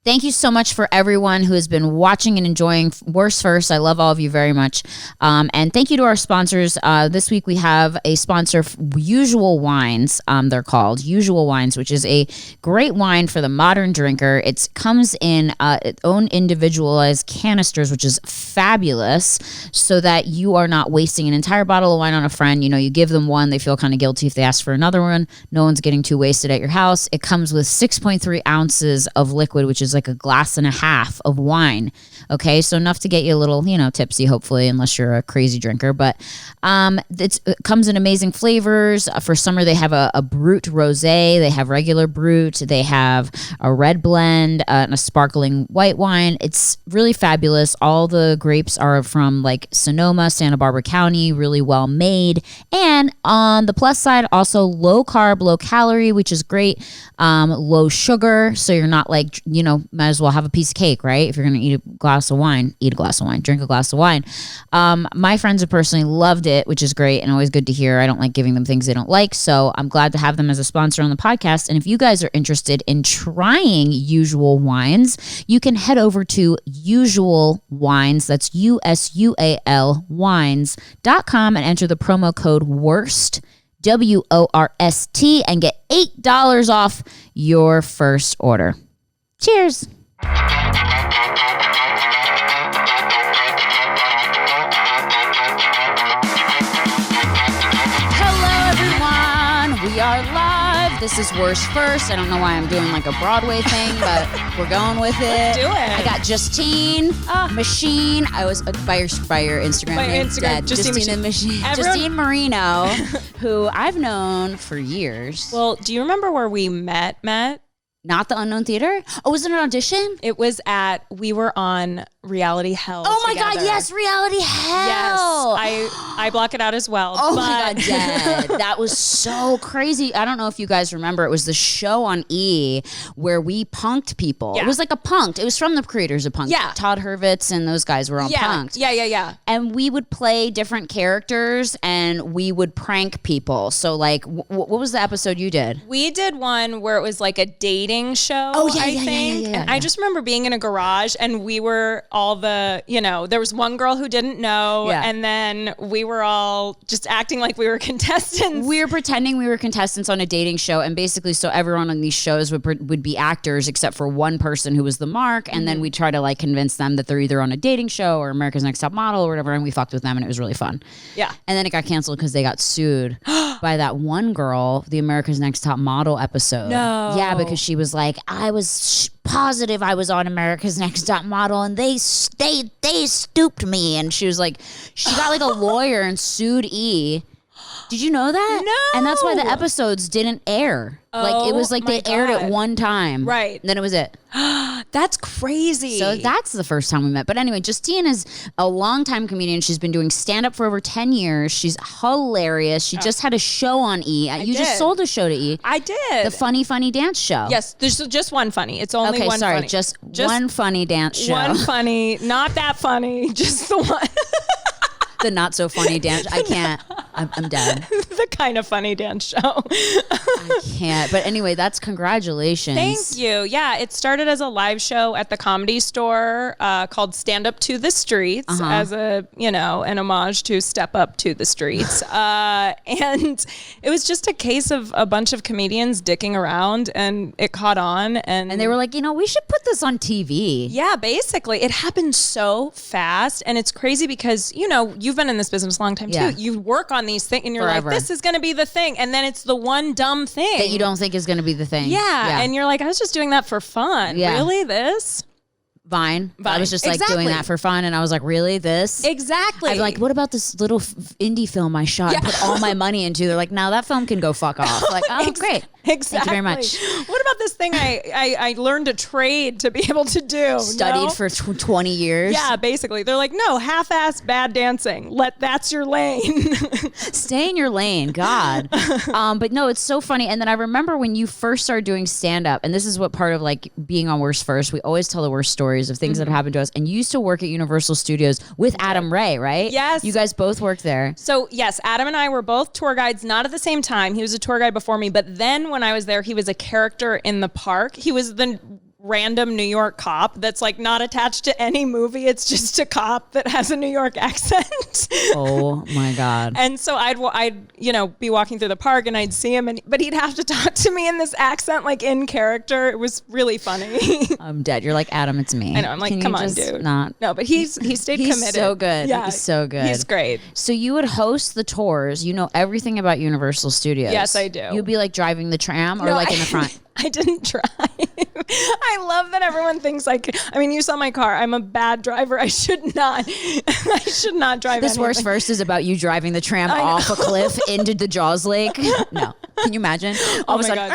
Thank you so much for everyone who has been watching and enjoying Worst First. I love all of you very much. And thank you to our sponsors. This week we have a sponsor, Usual Wines. They're called Usual Wines, which is a great wine for the modern drinker. It comes in its own individualized canisters, which is fabulous, so that you are not wasting an entire bottle of wine on a friend. You give them one, they feel kind of guilty if they ask for another one. No one's getting too wasted at your house. It comes with 6.3 ounces of liquid, which is like a glass and a half of wine. Okay, so enough to get you a little, tipsy, hopefully, unless you're a crazy drinker. But it comes in amazing flavors. For summer, they have a Brut Rosé. They have regular Brut. They have a red blend and a sparkling white wine. It's really fabulous. All the grapes are from like Sonoma, Santa Barbara County, really well made. And on the plus side, also low carb, low calorie, which is great. Low sugar, so you're not like, might as well have a piece of cake, right? If you're going to eat a glass of wine, eat a glass of wine, drink a glass of wine. My friends have personally loved it, which is great and always good to hear. I don't like giving them things they don't like, so I'm glad to have them as a sponsor on the podcast. And if you guys are interested in trying Usual Wines, you can head over to Usual Wines, that's USUAL wines.com, and enter the promo code WORST, WORST, and get $8 off your first order. Cheers. Hello, everyone. We are live. This is Worst First. I don't know why I'm doing like a Broadway thing, but we're going with it. Let's do it. I got Justine Machine. I was by your Instagram. By Instagram, Justine Machine. Justine Marino, who I've known for years. Well, do you remember where we met? Not the Unknown Theater? Oh, was it an audition? It was we were on Reality Hell. Oh my together. God, yes, Reality Hell. Yes, I block it out as well. Oh my God, dead. That was so crazy. I don't know if you guys remember. It was the show on E where we punked people. Yeah. It was like a punked. It was from the creators of Punked. Yeah. Todd Hurwitz and those guys were on Punked. Yeah. And we would play different characters and we would prank people. So like, what was the episode you did? We did one where it was like a dating show, I think. Yeah. And I just remember being in a garage and we were all there was one girl who didn't know, and then we were all just acting like we were contestants. We were pretending we were contestants on a dating show, and basically so everyone on these shows would be actors except for one person who was the mark, and then we try to like convince them that they're either on a dating show or America's Next Top Model or whatever, and we fucked with them and it was really fun. Yeah. And then it got canceled because they got sued by that one girl, the America's Next Top Model episode. No. Yeah, because she was like, I was positive I was on America's Next Top Model and they stooped me, and she was like, she got like a lawyer and sued E. Did you know that? No. And that's why the episodes didn't air. Like it was like they aired it one time. Right. And then it was it. That's crazy. So that's the first time we met. But anyway, Justine is a longtime comedian. She's been doing stand-up for over 10 years. She's hilarious. She just had a show on E. You just sold a show to E. I did. The Funny Dance Show. Yes, there's just one funny. It's only one funny. Just one funny dance show. One funny, not that funny, just the one. The not so funny dance. I can't. I'm dead. The kind of funny dance show. I can't. But anyway, that's congratulations. Thank you. Yeah, it started as a live show at the Comedy Store called Stand Up to the Streets as an homage to Step Up to the Streets. And it was just a case of a bunch of comedians dicking around, and it caught on. And they were like, we should put this on TV. Yeah, basically. It happened so fast. And it's crazy because, you've been in this business a long time too. You work on these things and you're Forever. like, this is going to be the thing. And then it's the one dumb thing that you don't think is going to be the thing. Yeah. And you're like, I was just doing that for fun. Yeah. Really? This? Vine. I was just like doing that for fun, and I was like, really, this? Exactly. I'm like, what about this little indie film I shot and put all my money into? They're like, no, that film can go fuck off. Like, oh, great. Exactly. Thank you very much. What about this thing I learned a trade to be able to do? Studied for 20 years. Yeah, basically. They're like, no, half-assed bad dancing. That's your lane. Stay in your lane. God. But no, it's so funny. And then I remember when you first started doing stand-up, and this is what part of like being on Worst First, we always tell the worst stories of things that have happened to us. And you used to work at Universal Studios with Adam Ray, right? Yes. You guys both worked there. So yes, Adam and I were both tour guides, not at the same time. He was a tour guide before me, but then when I was there, he was a character in the park. He was the random New York cop that's like not attached to any movie. It's just a cop that has a New York accent. Oh my God. And so I'd be walking through the park and I'd see him, but he'd have to talk to me in this accent, like in character. It was really funny. I'm dead. You're like, Adam, it's me. I know. I'm like, come on, dude. No, but he stayed committed. He's so good. Yeah, he's so good. He's great. So you would host the tours. You know everything about Universal Studios. Yes, I do. You'd be like driving the tram or in the front. I didn't drive. I love that everyone thinks you saw my car. I'm a bad driver. I should not drive This anything. Worst First is about you driving the tram off a cliff into the Jaws Lake. No. Can you imagine? All of a sudden,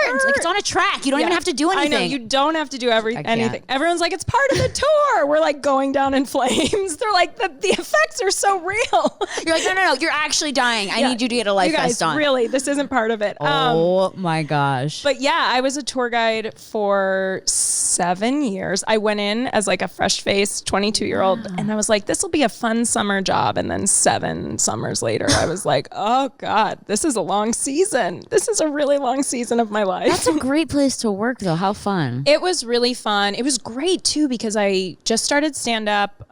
it's on a track. You don't even have to do anything. I know. You don't have to do anything. Everyone's like, it's part of the tour. We're like going down in flames. They're like, the effects are so real. You're like, no. You're actually dying. I need you to get a life vest on. Really, this isn't part of it. Oh my gosh. But yeah, I was a tour guide for 7 years. I went in as like a fresh-faced 22-year-old and I was like, this will be a fun summer job. And then 7 summers later, I was like, oh God, this is a long season. This is a really long season of my life. That's a great place to work though. How fun. It was really fun. It was great too because I just started stand-up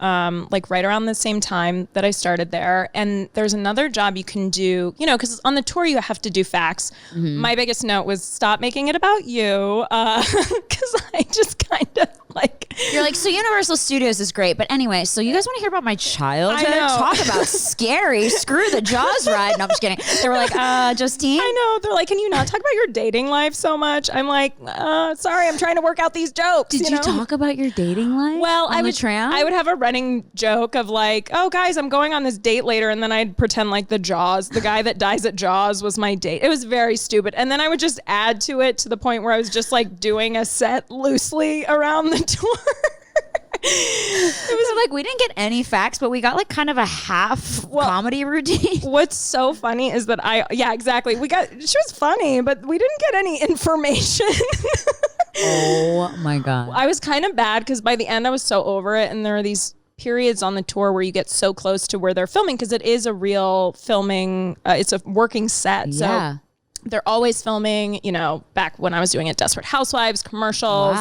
like right around the same time that I started there. And there's another job you can do, because on the tour you have to do facts. Mm-hmm. My biggest note was stop making it about you because I just kind of like... You're like, so Universal Studios is great. But anyway, so you guys want to hear about my childhood? I know. Talk about scary. Screw the Jaws ride. No, I'm just kidding. They were like, Justine? I know. They're like, can you not talk about your dating life so much? I'm like, sorry, I'm trying to work out these jokes. Did you talk about your dating life? Well, on the tram? I would have a running joke of like, oh guys, I'm going on this date later. And then I'd pretend like the guy that dies at Jaws was my date. It was very stupid. And then I would just add to it to the point where I was just like doing a set loosely around the tour. It was like we didn't get any facts, but we got like kind of a half comedy routine. What's so funny is that exactly. She was funny, but we didn't get any information. Oh my God. I was kind of bad because by the end I was so over it, and there are these periods on the tour where you get so close to where they're filming because it is a real filming. It's a working set. Yeah. So they're always filming, back when I was doing it, Desperate Housewives, commercials,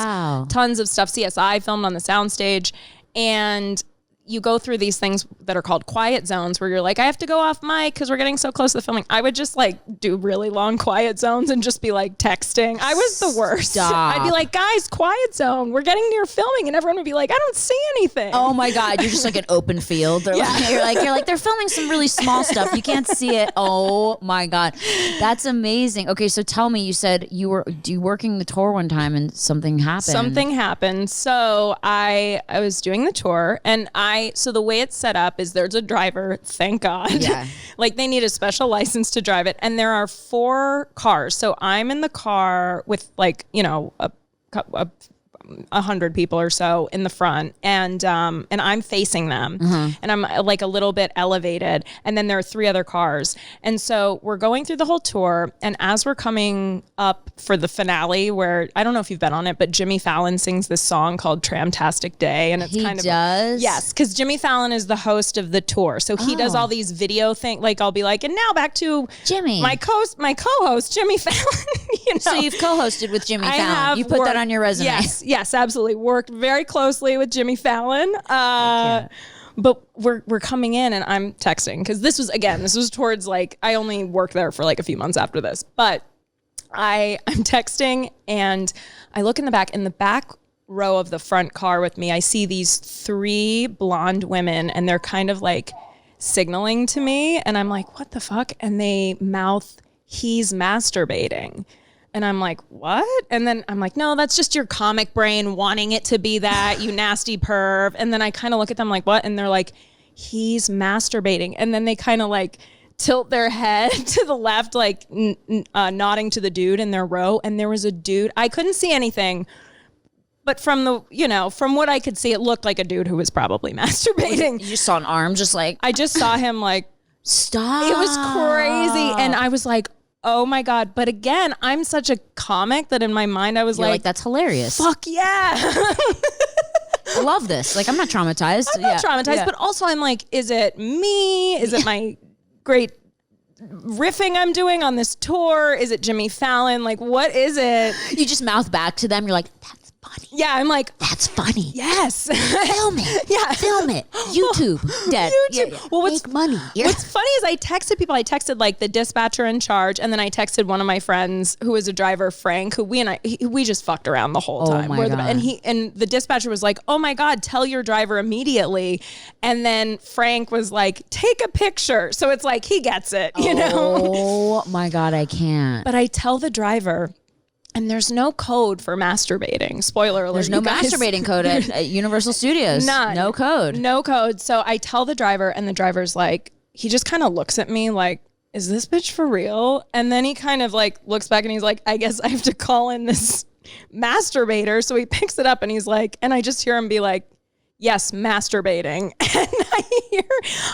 tons of stuff. CSI filmed on the soundstage. And you go through these things that are called quiet zones where you're like, I have to go off mic because we're getting so close to the filming. I would just like do really long quiet zones and just be like texting. I was the worst. Stop. I'd be like, guys, quiet zone. We're getting near filming. And everyone would be like, I don't see anything. Oh my God. You're just like an open field. You're like, they're filming some really small stuff. You can't see it. Oh my God. That's amazing. Okay. So tell me, you said you were working the tour one time and something happened. Something happened. So I was doing the tour and so the way it's set up is there's a driver, thank God. Yeah. Like they need a special license to drive it. And there are 4 cars. So I'm in the car with like, 100 people or so in the front, and I'm facing them, and I'm like a little bit elevated, and then there are 3 other cars, and so we're going through the whole tour, and as we're coming up for the finale, where I don't know if you've been on it, but Jimmy Fallon sings this song called "Tramtastic Day," and it's yes, because Jimmy Fallon is the host of the tour, so he does all these video things. Like I'll be like, and now back to Jimmy, my co-host Jimmy Fallon. So you've co-hosted with Jimmy Fallon. You put that on your resume. Yes, absolutely. Worked very closely with Jimmy Fallon. But we're coming in and I'm texting because this was towards like, I only worked there for like a few months after this, but I'm texting and I look in the back row of the front car with me. I see these 3 blonde women and they're kind of like signaling to me and I'm like, what the fuck? And they mouth, he's masturbating. And I'm like, what? And then I'm like, no, that's just your comic brain wanting it to be that, you nasty perv. And then I kind of look at them like, what? And they're like, he's masturbating. And then they kind of like tilt their head to the left, like nodding to the dude in their row. And there was a dude, I couldn't see anything, but from from what I could see, it looked like a dude who was probably masturbating. You just saw an arm just like. I just saw him like. Stop. It was crazy. And I was like, oh my God. But again, I'm such a comic that in my mind, I was like, that's hilarious. Fuck yeah. I love this. Like, I'm not traumatized. I'm not traumatized, but also I'm like, is it me? Is it my great riffing I'm doing on this tour? Is it Jimmy Fallon? Like, what is it? You just mouth back to them. You're like, that's funny. Yeah, I'm like, that's funny. Yes. Film it. Yeah. Film it. YouTube. Dead. YouTube. Yeah. Well, Make money. Yeah. What's funny is I texted people. I texted like the dispatcher in charge, and then I texted one of my friends who was a driver, Frank, who we just fucked around the whole time. Oh my God. And the dispatcher was like, "Oh my God, tell your driver immediately." And then Frank was like, "Take a picture." So it's like he gets it, you know. Oh my God, I can't. But I tell the driver. And there's no code for masturbating. Spoiler alert. There's no masturbating code at Universal Studios. None. No code. No code. So I tell the driver, and the driver's like, he just kind of looks at me like, is this bitch for real? And then he kind of like looks back and he's like, I guess I have to call in this masturbator. So he picks it up and he's like, and I just hear him be like, yes, masturbating. And I hear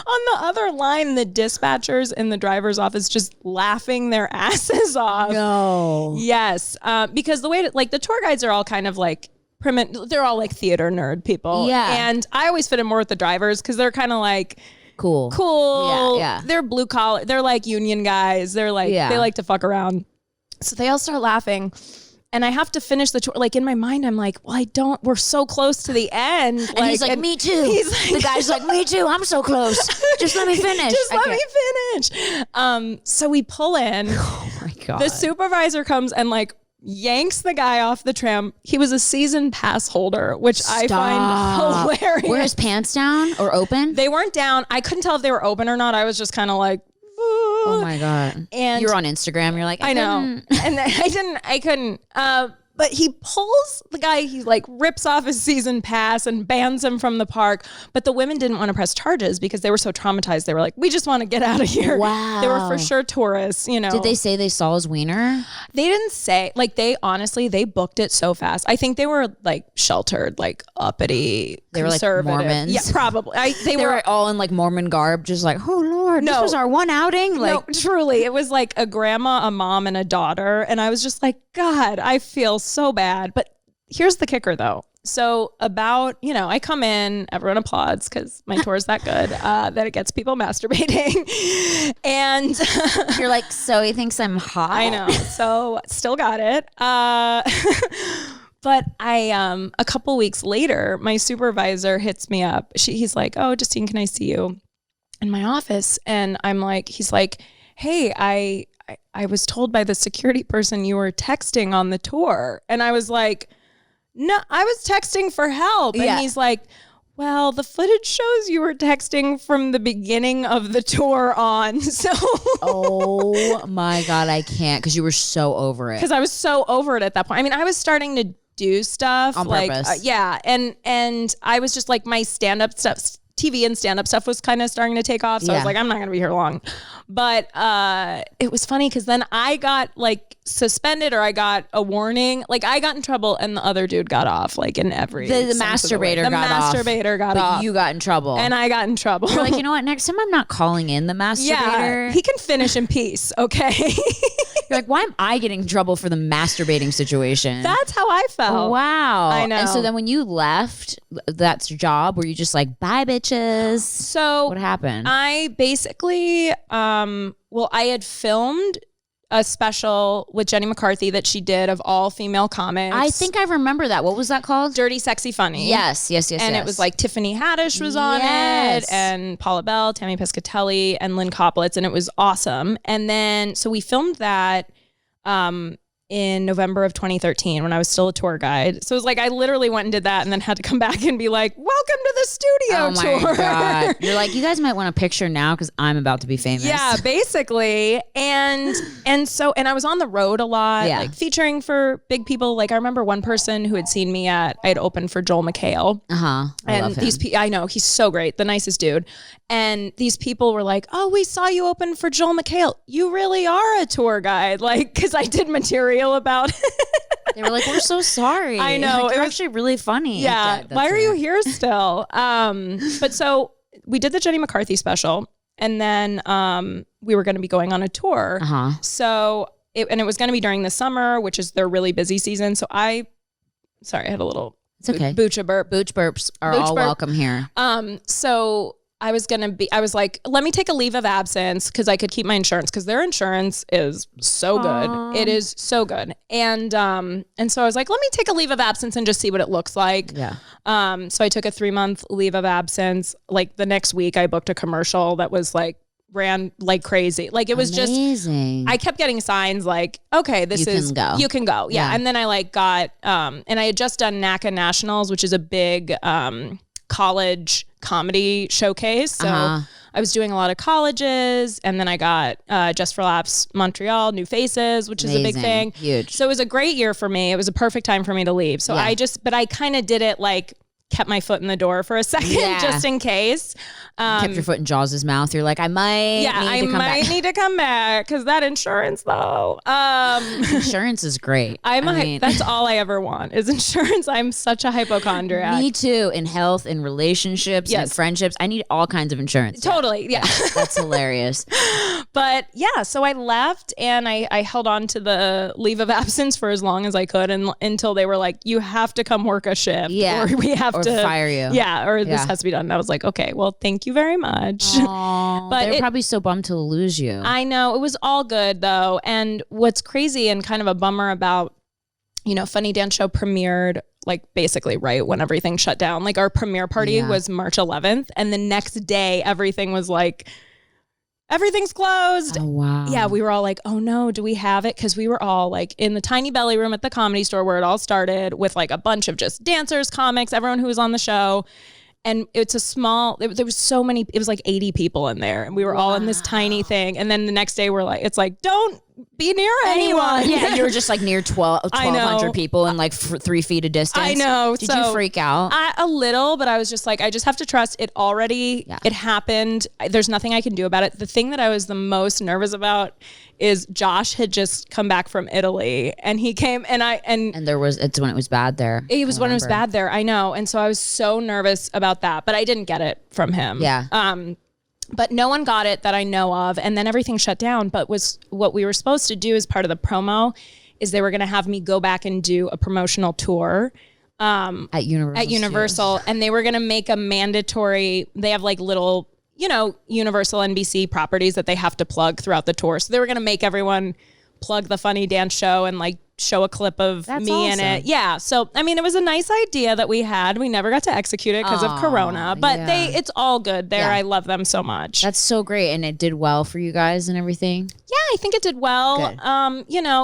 on the other line, the dispatchers in the driver's office just laughing their asses off. No. Yes. Because the way like the tour guides are all kind of like they're all like theater nerd people. Yeah. And I always fit in more with the drivers because they're kind of like cool. Yeah. They're blue collar. They're like union guys. They're like, they like to fuck around. So they all start laughing. And I have to finish the tour. Like in my mind, I'm like, well, we're so close to the end. And he's like, me too. He's like, the guy's like, me too. I'm so close. Just let me finish. Let me finish. So we pull in. Oh my God. The supervisor comes and like yanks the guy off the tram. He was a season pass holder, which I find hilarious. Were his pants down or open? They weren't down. I couldn't tell if they were open or not. I was just kind of like, oh my God. And you're on Instagram. You're like, I know. And I couldn't. But he pulls the guy, he like rips off his season pass and bans him from the park. But the women didn't want to press charges because they were so traumatized. They were like, we just want to get out of here. Wow. They were for sure tourists, you know. Did they say they saw his wiener? They didn't say, like they booked it so fast. I think they were like sheltered, like uppity, they were like Mormons. Yeah, probably. They were all in like Mormon garb, just like, oh Lord, this was our one outing. Like, no, truly. It was like a grandma, a mom, and a daughter. And I was just like, God, I feel so bad. But here's the kicker though. So about, I come in, everyone applauds because my tour is that good, that it gets people masturbating. And you're like, so he thinks I'm hot. I know. So still got it. But a couple weeks later, my supervisor hits me up. He's like, oh, Justine, can I see you in my office? And I'm like, he's like, hey, I was told by the security person you were texting on the tour. And I was like, no, I was texting for help. And he's like, well, the footage shows you were texting from the beginning of the tour on. So oh my God, I can't, because you were so over it. Because I was so over it at that point. I mean, I was starting to do stuff on purpose. And I was just like, my stand-up stuff, TV and stand-up stuff was kind of starting to take off. So I was like, I'm not going to be here long. But it was funny because then I got like suspended, or I got a warning. Like I got in trouble and the other dude got off, like in every the masturbator got off. You got in trouble. And I got in trouble. You're like, you know what? Next time I'm not calling in the masturbator. Yeah, he can finish in peace. Okay. You're like, why am I getting in trouble for the masturbating situation? That's how I felt. Wow. I know. And so then when you left that job, were you just like, bye bitches? So what happened? I basically, I had filmed a special with Jenny McCarthy that she did of all female comics. I think I remember that. What was that called? Dirty, Sexy, Funny. Yes. And it was like Tiffany Haddish was on it, and Paula Bell, Tammy Piscatelli, and Lynn Koplitz, and it was awesome. And then, so we filmed that in November of 2013 when I was still a tour guide. So it was like, I literally went and did that and then had to come back and be like, welcome to the studio tour. Oh my God. You're like, you guys might want a picture now because I'm about to be famous. Yeah, basically. And I was on the road a lot, like featuring for big people. Like I remember one person who had seen me I had opened for Joel McHale. I love him. I know, he's so great, the nicest dude. And these people were like, oh, we saw you open for Joel McHale. You really are a tour guide. Like, because I did material about it. They were like, we're so sorry. I know. Like, it was actually really funny. Yeah. Why are you here still? But so we did the Jenny McCarthy special, and then we were going to be going on a tour. So it was going to be during the summer, which is their really busy season. So I had a little It's okay. Boocha burp. Booch burps are all welcome here. So I was like, let me take a leave of absence because I could keep my insurance because their insurance is so good. It is so good. And so I was like, let me take a leave of absence and just see what it looks like. Yeah. So I took a 3-month leave of absence. Like the next week I booked a commercial that was like, ran like crazy. Like it was amazing. Just, I kept getting signs like, okay, you can go. Yeah. And then I like got, and I had just done NACA Nationals, which is a big, college comedy showcase. So I was doing a lot of colleges, and then I got Just for Laughs Montreal, New Faces, which is a big thing. Huge. So it was a great year for me. It was a perfect time for me to leave. So but I kind of did it like, kept my foot in the door for a second just in case. Kept your foot in Jaws' mouth. You're like, I might need to come back because that insurance though. Insurance is great. That's all I ever want is insurance. I'm such a hypochondriac. Me too. In health, in relationships, in friendships. I need all kinds of insurance. Totally. Yeah. That's hilarious. But yeah, so I left and I held on to the leave of absence for as long as I could until they were like, you have to come work a shift. Yeah. Or we have to fire you. Yeah. Or this has to be done. And I was like, okay, well, thank you very much. Aww, but they're probably so bummed to lose you. I know. It was all good though. And what's crazy and kind of a bummer about, Funny Dance Show premiered like basically right when everything shut down. Like our premiere party was March 11th. And the next day, everything was like, everything's closed. Oh, wow. Yeah, we were all like, oh no, do we have it? Because we were all like in the tiny belly room at the Comedy Store where it all started with like a bunch of just dancers, comics, everyone who was on the show. And it's a small, there was so many, it was like 80 people in there. And we were all in this tiny thing. And then the next day we're like, it's like, don't be near anyone. Yeah, you were just like near 1,200 people and like 3 feet of distance. I know. Did you freak out? A little, but I was just like, I just have to trust it already. Yeah. It happened. There's nothing I can do about it. The thing that I was the most nervous about is Josh had just come back from Italy and he came and it's when it was bad there. It was when it was bad there. I know. And so I was so nervous about that, but I didn't get it from him. Yeah. But no one got it that I know of. And then everything shut down. But what we were supposed to do as part of the promo is they were going to have me go back and do a promotional tour at Universal. And they were going to make a mandatory, they have like little, Universal NBC properties that they have to plug throughout the tour. So they were going to make everyone plug the Funny Dance Show and like show a clip of me in it. Yeah. So, I mean, it was a nice idea that we had. We never got to execute it because of Corona, but it's all good there. Yeah. I love them so much. That's so great. And it did well for you guys and everything? Yeah, I think it did well.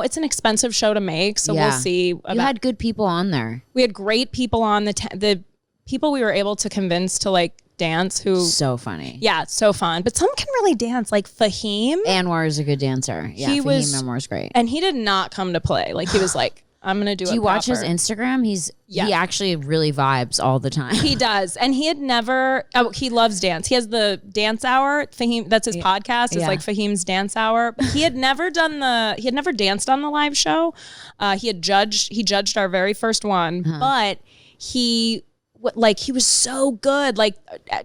It's an expensive show to make, so we'll see. You had good people on there. We had great people on the people we were able to convince to like dance so funny. Yeah, so fun. But some can really dance, like Fahim. Anwar is a good dancer. Yeah, Fahim Anwar's great. And he did not come to play. Like he was like, I'm gonna do it. Do you watch his Instagram? He actually really vibes all the time. He does. And he had never he loves dance. He has the dance hour. Fahim, that's his podcast. It's like Fahim's Dance Hour. But he had never danced on the live show. He judged our very first one, but he was so good. Like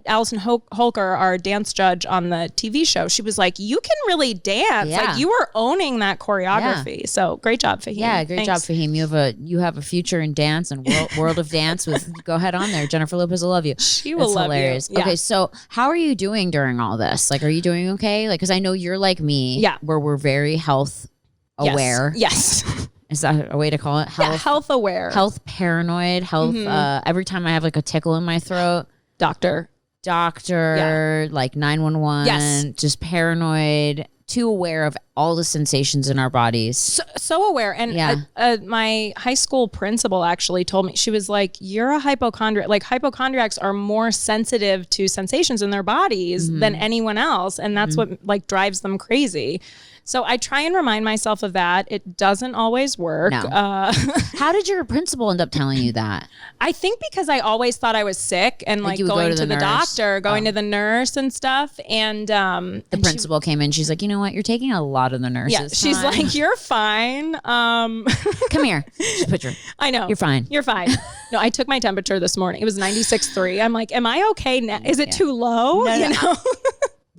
Allison Holker, our dance judge on the TV show, she was like, you can really dance. Yeah. Like you were owning that choreography. Yeah. So great job, Fahim. Yeah, great job, Fahim. You have a future in dance and world of dance with, go ahead on there. Jennifer Lopez will love you. She will love hilarious. You. Yeah. Okay, so how are you doing during all this? Like, are you doing okay? Like, because I know you're like me, where we're very health aware. Yes. Is that a way to call it? Health aware. Health paranoid. Health. Every time I have like a tickle in my throat, doctor, like 911. Yes. Just paranoid. Too aware of all the sensations in our bodies. So aware. And my high school principal actually told me, she was like, you're a hypochondriac. Like hypochondriacs are more sensitive to sensations in their bodies than anyone else. And that's what like drives them crazy. So I try and remind myself of that. It doesn't always work. No. How did your principal end up telling you that? I think because I always thought I was sick and like going to the doctor, going to the nurse and stuff. And the principal came in. She's like, you know what? You're taking a lot of the nurses. Yeah, she's like, you're fine. Come here. Just put your. I know. You're fine. You're fine. No, I took my temperature this morning. It was 96.3. I'm like, am I okay now? Is it too low? No.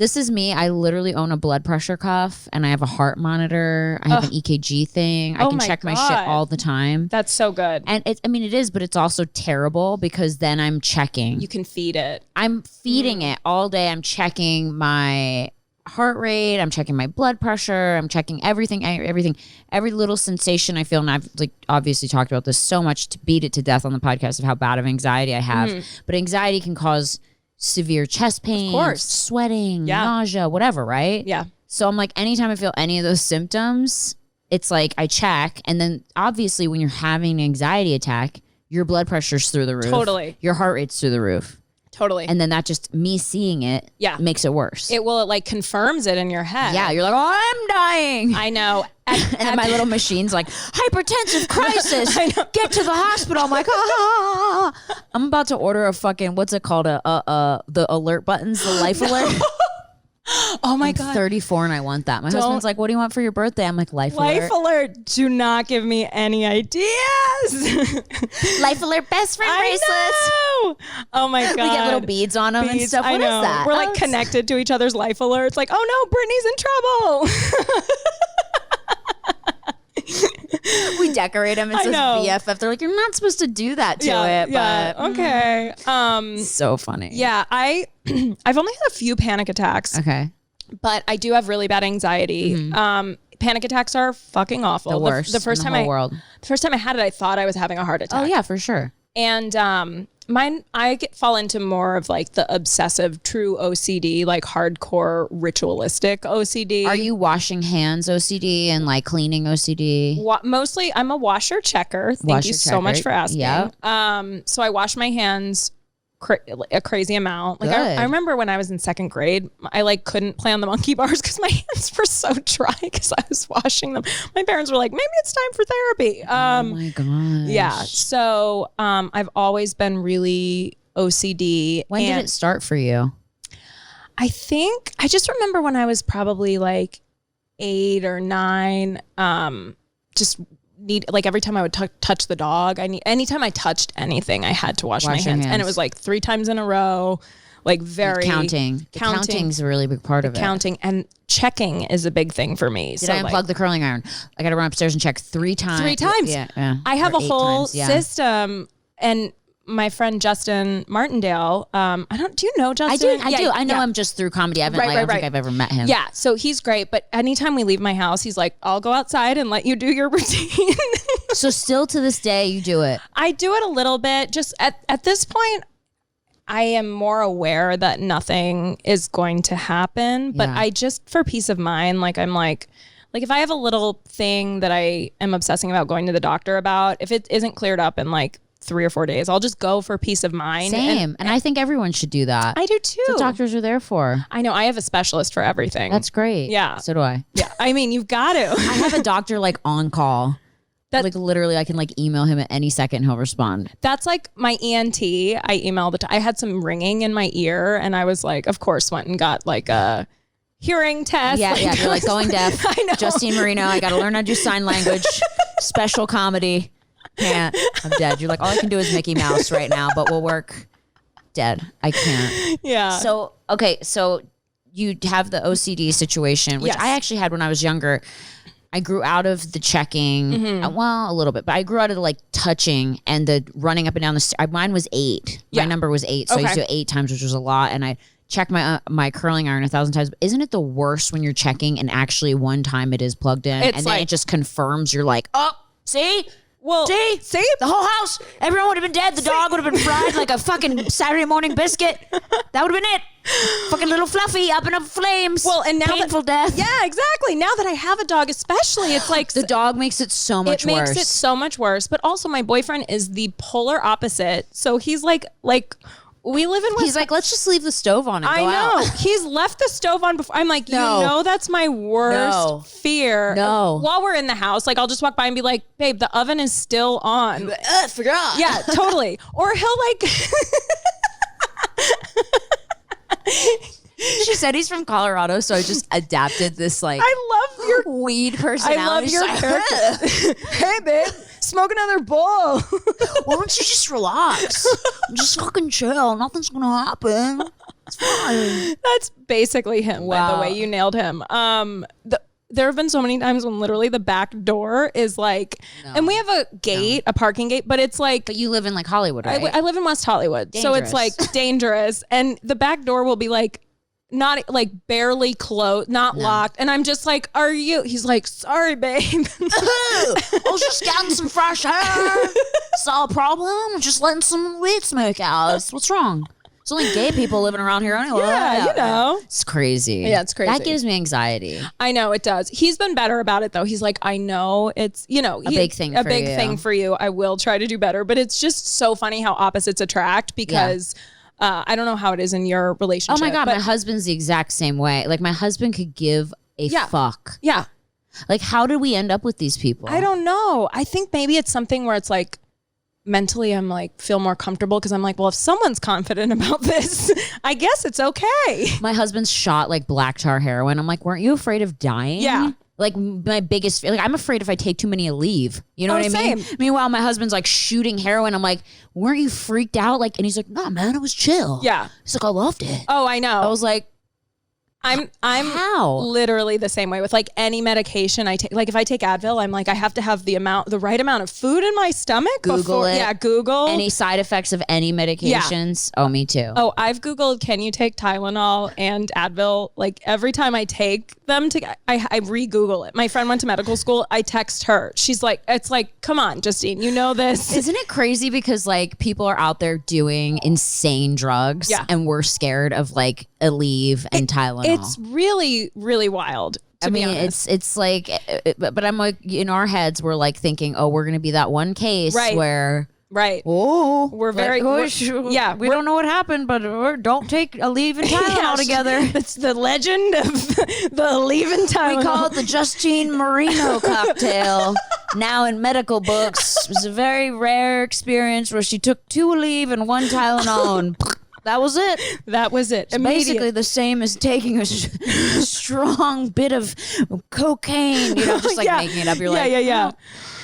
This is me. I literally own a blood pressure cuff and I have a heart monitor. I have an EKG thing. I can check my shit all the time. That's so good. And it is, but it's also terrible because then I'm checking. You can feed it. I'm feeding it all day. I'm checking my heart rate. I'm checking my blood pressure. I'm checking everything, every little sensation I feel. And I've like obviously talked about this so much to beat it to death on the podcast of how bad of anxiety I have. But anxiety can cause severe chest pain, sweating, nausea, whatever, right? Yeah. So I'm like, anytime I feel any of those symptoms, it's like I check. And then obviously when you're having an anxiety attack, your blood pressure's through the roof. Totally. Your heart rate's through the roof. Totally. And then that just, me seeing it makes it worse. It like confirms it in your head. Yeah, you're like, oh, I'm dying. I know. And then my little machine's like, hypertensive crisis. Get to the hospital. I'm like, I'm about to order a fucking, what's it called? The alert buttons, the life alert. Oh my I'm God. 34 and I want that. My husband's like, what do you want for your birthday? I'm like, life alert. Life alert. Do not give me any ideas. Life alert best friend bracelets. Oh my God. We get little beads on them and stuff. What is that? We're like connected to each other's life alerts. Like, oh no, Brittany's in trouble. We decorate them. It says BFF. They're like, you're not supposed to do that to it. Yeah. But okay. So funny. Yeah. I've only had a few panic attacks. Okay. But I do have really bad anxiety. Panic attacks are fucking awful. The worst. The first time I had it, I thought I was having a heart attack. Oh yeah, for sure. And mine, fall into more of like the obsessive, true OCD, like hardcore ritualistic OCD. Are you washing hands OCD and like cleaning OCD? Mostly, I'm a washer checker. Thank you so much for asking. Yeah. So I wash my hands a crazy amount. Like I remember when I was in second grade, I like couldn't play on the monkey bars because my hands were so dry because I was washing them. My parents were like, maybe it's time for therapy. Oh my gosh. Yeah. So I've always been really OCD. When did it start for you? I just remember when I was probably like 8 or 9, just like every time I would touch the dog, anytime I touched anything, I had to wash my hands. And it was like 3 times in a row, like very counting. Counting's a really big part of it. Counting and checking is a big thing for me. Did I unplug the curling iron? I got to run upstairs and check 3 times. 3 times. Yeah. I have a whole system. And my friend Justine Martindale, do you know Justin? I do. I know him just through comedy. I don't think I've ever met him. Yeah, so he's great. But anytime we leave my house, he's like, I'll go outside and let you do your routine. So still to this day, you do it? I do it a little bit. Just at this point, I am more aware that nothing is going to happen. But I just, for peace of mind, like I'm like if I have a little thing that I am obsessing about going to the doctor about, if it isn't cleared up in like 3 or 4 days, I'll just go for peace of mind. Same. And I think everyone should do that. I do too. That's what doctors are there for. I know. I have a specialist for everything. That's great. Yeah. So do I. Yeah. I mean, you've got to. I have a doctor like on call. Like literally I can like email him at any second and he'll respond. That's like my ENT. I emailed I had some ringing in my ear and I was like, of course, went and got like a hearing test. Yeah, like, you're like going deaf. I know. Justine Marino, I got to learn how to do sign language, special comedy. Can't. I'm dead. You're like, all I can do is Mickey Mouse right now, but we'll work. Dead. I can't. Yeah. So, okay. So you have the OCD situation, which I actually had when I was younger. I grew out of the checking, well, a little bit, but I grew out of the like touching and the running up and down the stairs. Mine was 8. My number was 8. So I used to do it 8 times, which was a lot. And I checked my curling iron 1,000 times. But isn't it the worst when you're checking and actually one time it is plugged in and then it just confirms you're like, oh, see? Well, see, the whole house, everyone would have been dead. The dog would have been fried like a fucking Saturday morning biscuit. That would have been it. Fucking little Fluffy up in flames. Well, and now painful death. Yeah, exactly. Now that I have a dog, especially, it's like the dog makes it so much worse. It makes it so much worse. But also, my boyfriend is the polar opposite. So he's like. We live in West. He's like, let's just leave the stove on and go out. I know. He's left the stove on before. I'm like, you know, that's my worst fear. No. While we're in the house, like I'll just walk by and be like, babe, the oven is still on. I forgot. Yeah, totally. Or he'll like. She said he's from Colorado, so I just adapted this like. I love your weed personality. I love your character. Hey, babe. Smoke another bowl. Why don't you just relax? Just fucking chill. Nothing's gonna happen. It's fine. That's basically him, by Wow. the way. You nailed him. There have been so many times when literally the back door is like, and we have a gate, a parking gate, but it's like. But you live in like Hollywood, right? I live in West Hollywood. So it's like dangerous. And the back door will be like, not like barely closed, not locked. And I'm just like, are you? He's like, sorry, babe. I was just getting some fresh air. Saw a problem. Just letting some weed smoke out. What's wrong? There's only gay people living around here anyway. Yeah, you know. It's crazy. Yeah, it's crazy. That gives me anxiety. I know it does. He's been better about it though. He's like, I know it's, a big thing for you. I will try to do better. But it's just so funny how opposites attract because I don't know how it is in your relationship. Oh my God, my husband's the exact same way. Like my husband could give a fuck. Yeah. Like how did we end up with these people? I don't know. I think maybe it's something where it's like, mentally I'm like feel more comfortable because I'm like, well, if someone's confident about this, I guess it's okay. My husband's shot like black tar heroin. I'm like, weren't you afraid of dying? Yeah. Like my biggest, like I'm afraid if I take too many, I leave. You know what I mean? Same. Meanwhile, my husband's like shooting heroin. I'm like, weren't you freaked out? Like, and he's like, no, man, it was chill. Yeah. He's like, I loved it. Oh, I know. I was like, I'm how? literally the same way with like any medication I take. Like if I take Advil, I'm like, I have to have the right amount of food in my stomach. Google it. Yeah, Google. Any side effects of any medications? Yeah. Oh, me too. Oh, I've Googled, can you take Tylenol and Advil? Like every time I take them, I re-Google it. My friend went to medical school. I text her. She's like, it's like, come on, Justine, you know this. Isn't it crazy because like people are out there doing insane drugs and we're scared of like Aleve and Tylenol. It's really, really wild. I mean, it's like, but I'm like, in our heads, we're like thinking, oh, we're going to be that one case where. Right. Oh, we're very, we don't know what happened, but don't take Aleve and Tylenol together. It's the legend of the Aleve and Tylenol. We call it the Justine Marino cocktail. Now in medical books, it was a very rare experience where she took 2 Aleve and 1 Tylenol and that was it. That was it. It's basically the same as taking a strong bit of cocaine, just like making it up. You're like, yeah.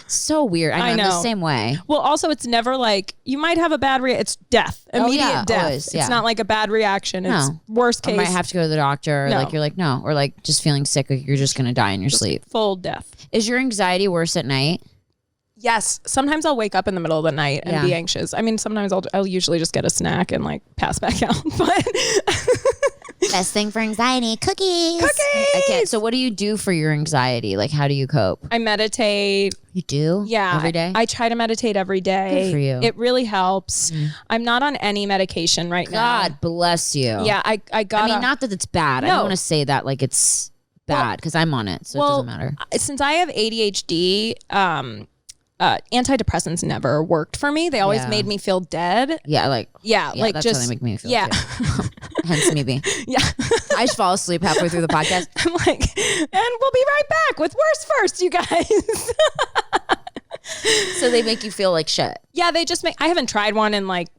So weird. I know. I'm the same way. Well, also, it's never like you might have a bad reaction. It's death, immediate death. Always, it's not like a bad reaction. It's worst case. You might have to go to the doctor. Or like you're like no, or like just feeling sick. Like you're just gonna die in your sleep. Full death. Is your anxiety worse at night? Yes. Sometimes I'll wake up in the middle of the night and be anxious. I mean, sometimes I'll usually just get a snack and like pass back out. But best thing for anxiety, cookies. I can't. So what do you do for your anxiety? Like, how do you cope? I meditate. You do? Yeah. Every day? I try to meditate every day. Good for you. It really helps. I'm not on any medication right now. God bless you. Yeah. I mean, not that it's bad. I don't want to say that like it's bad because I'm on it. So it doesn't matter. Since I have ADHD, antidepressants never worked for me. They always made me feel dead. Yeah, like like that's just how they make me feel. Yeah, too. Hence maybe. Yeah, I just fall asleep halfway through the podcast. I'm like, and we'll be right back with worst first, you guys. So they make you feel like shit. Yeah, they just make. I haven't tried one in like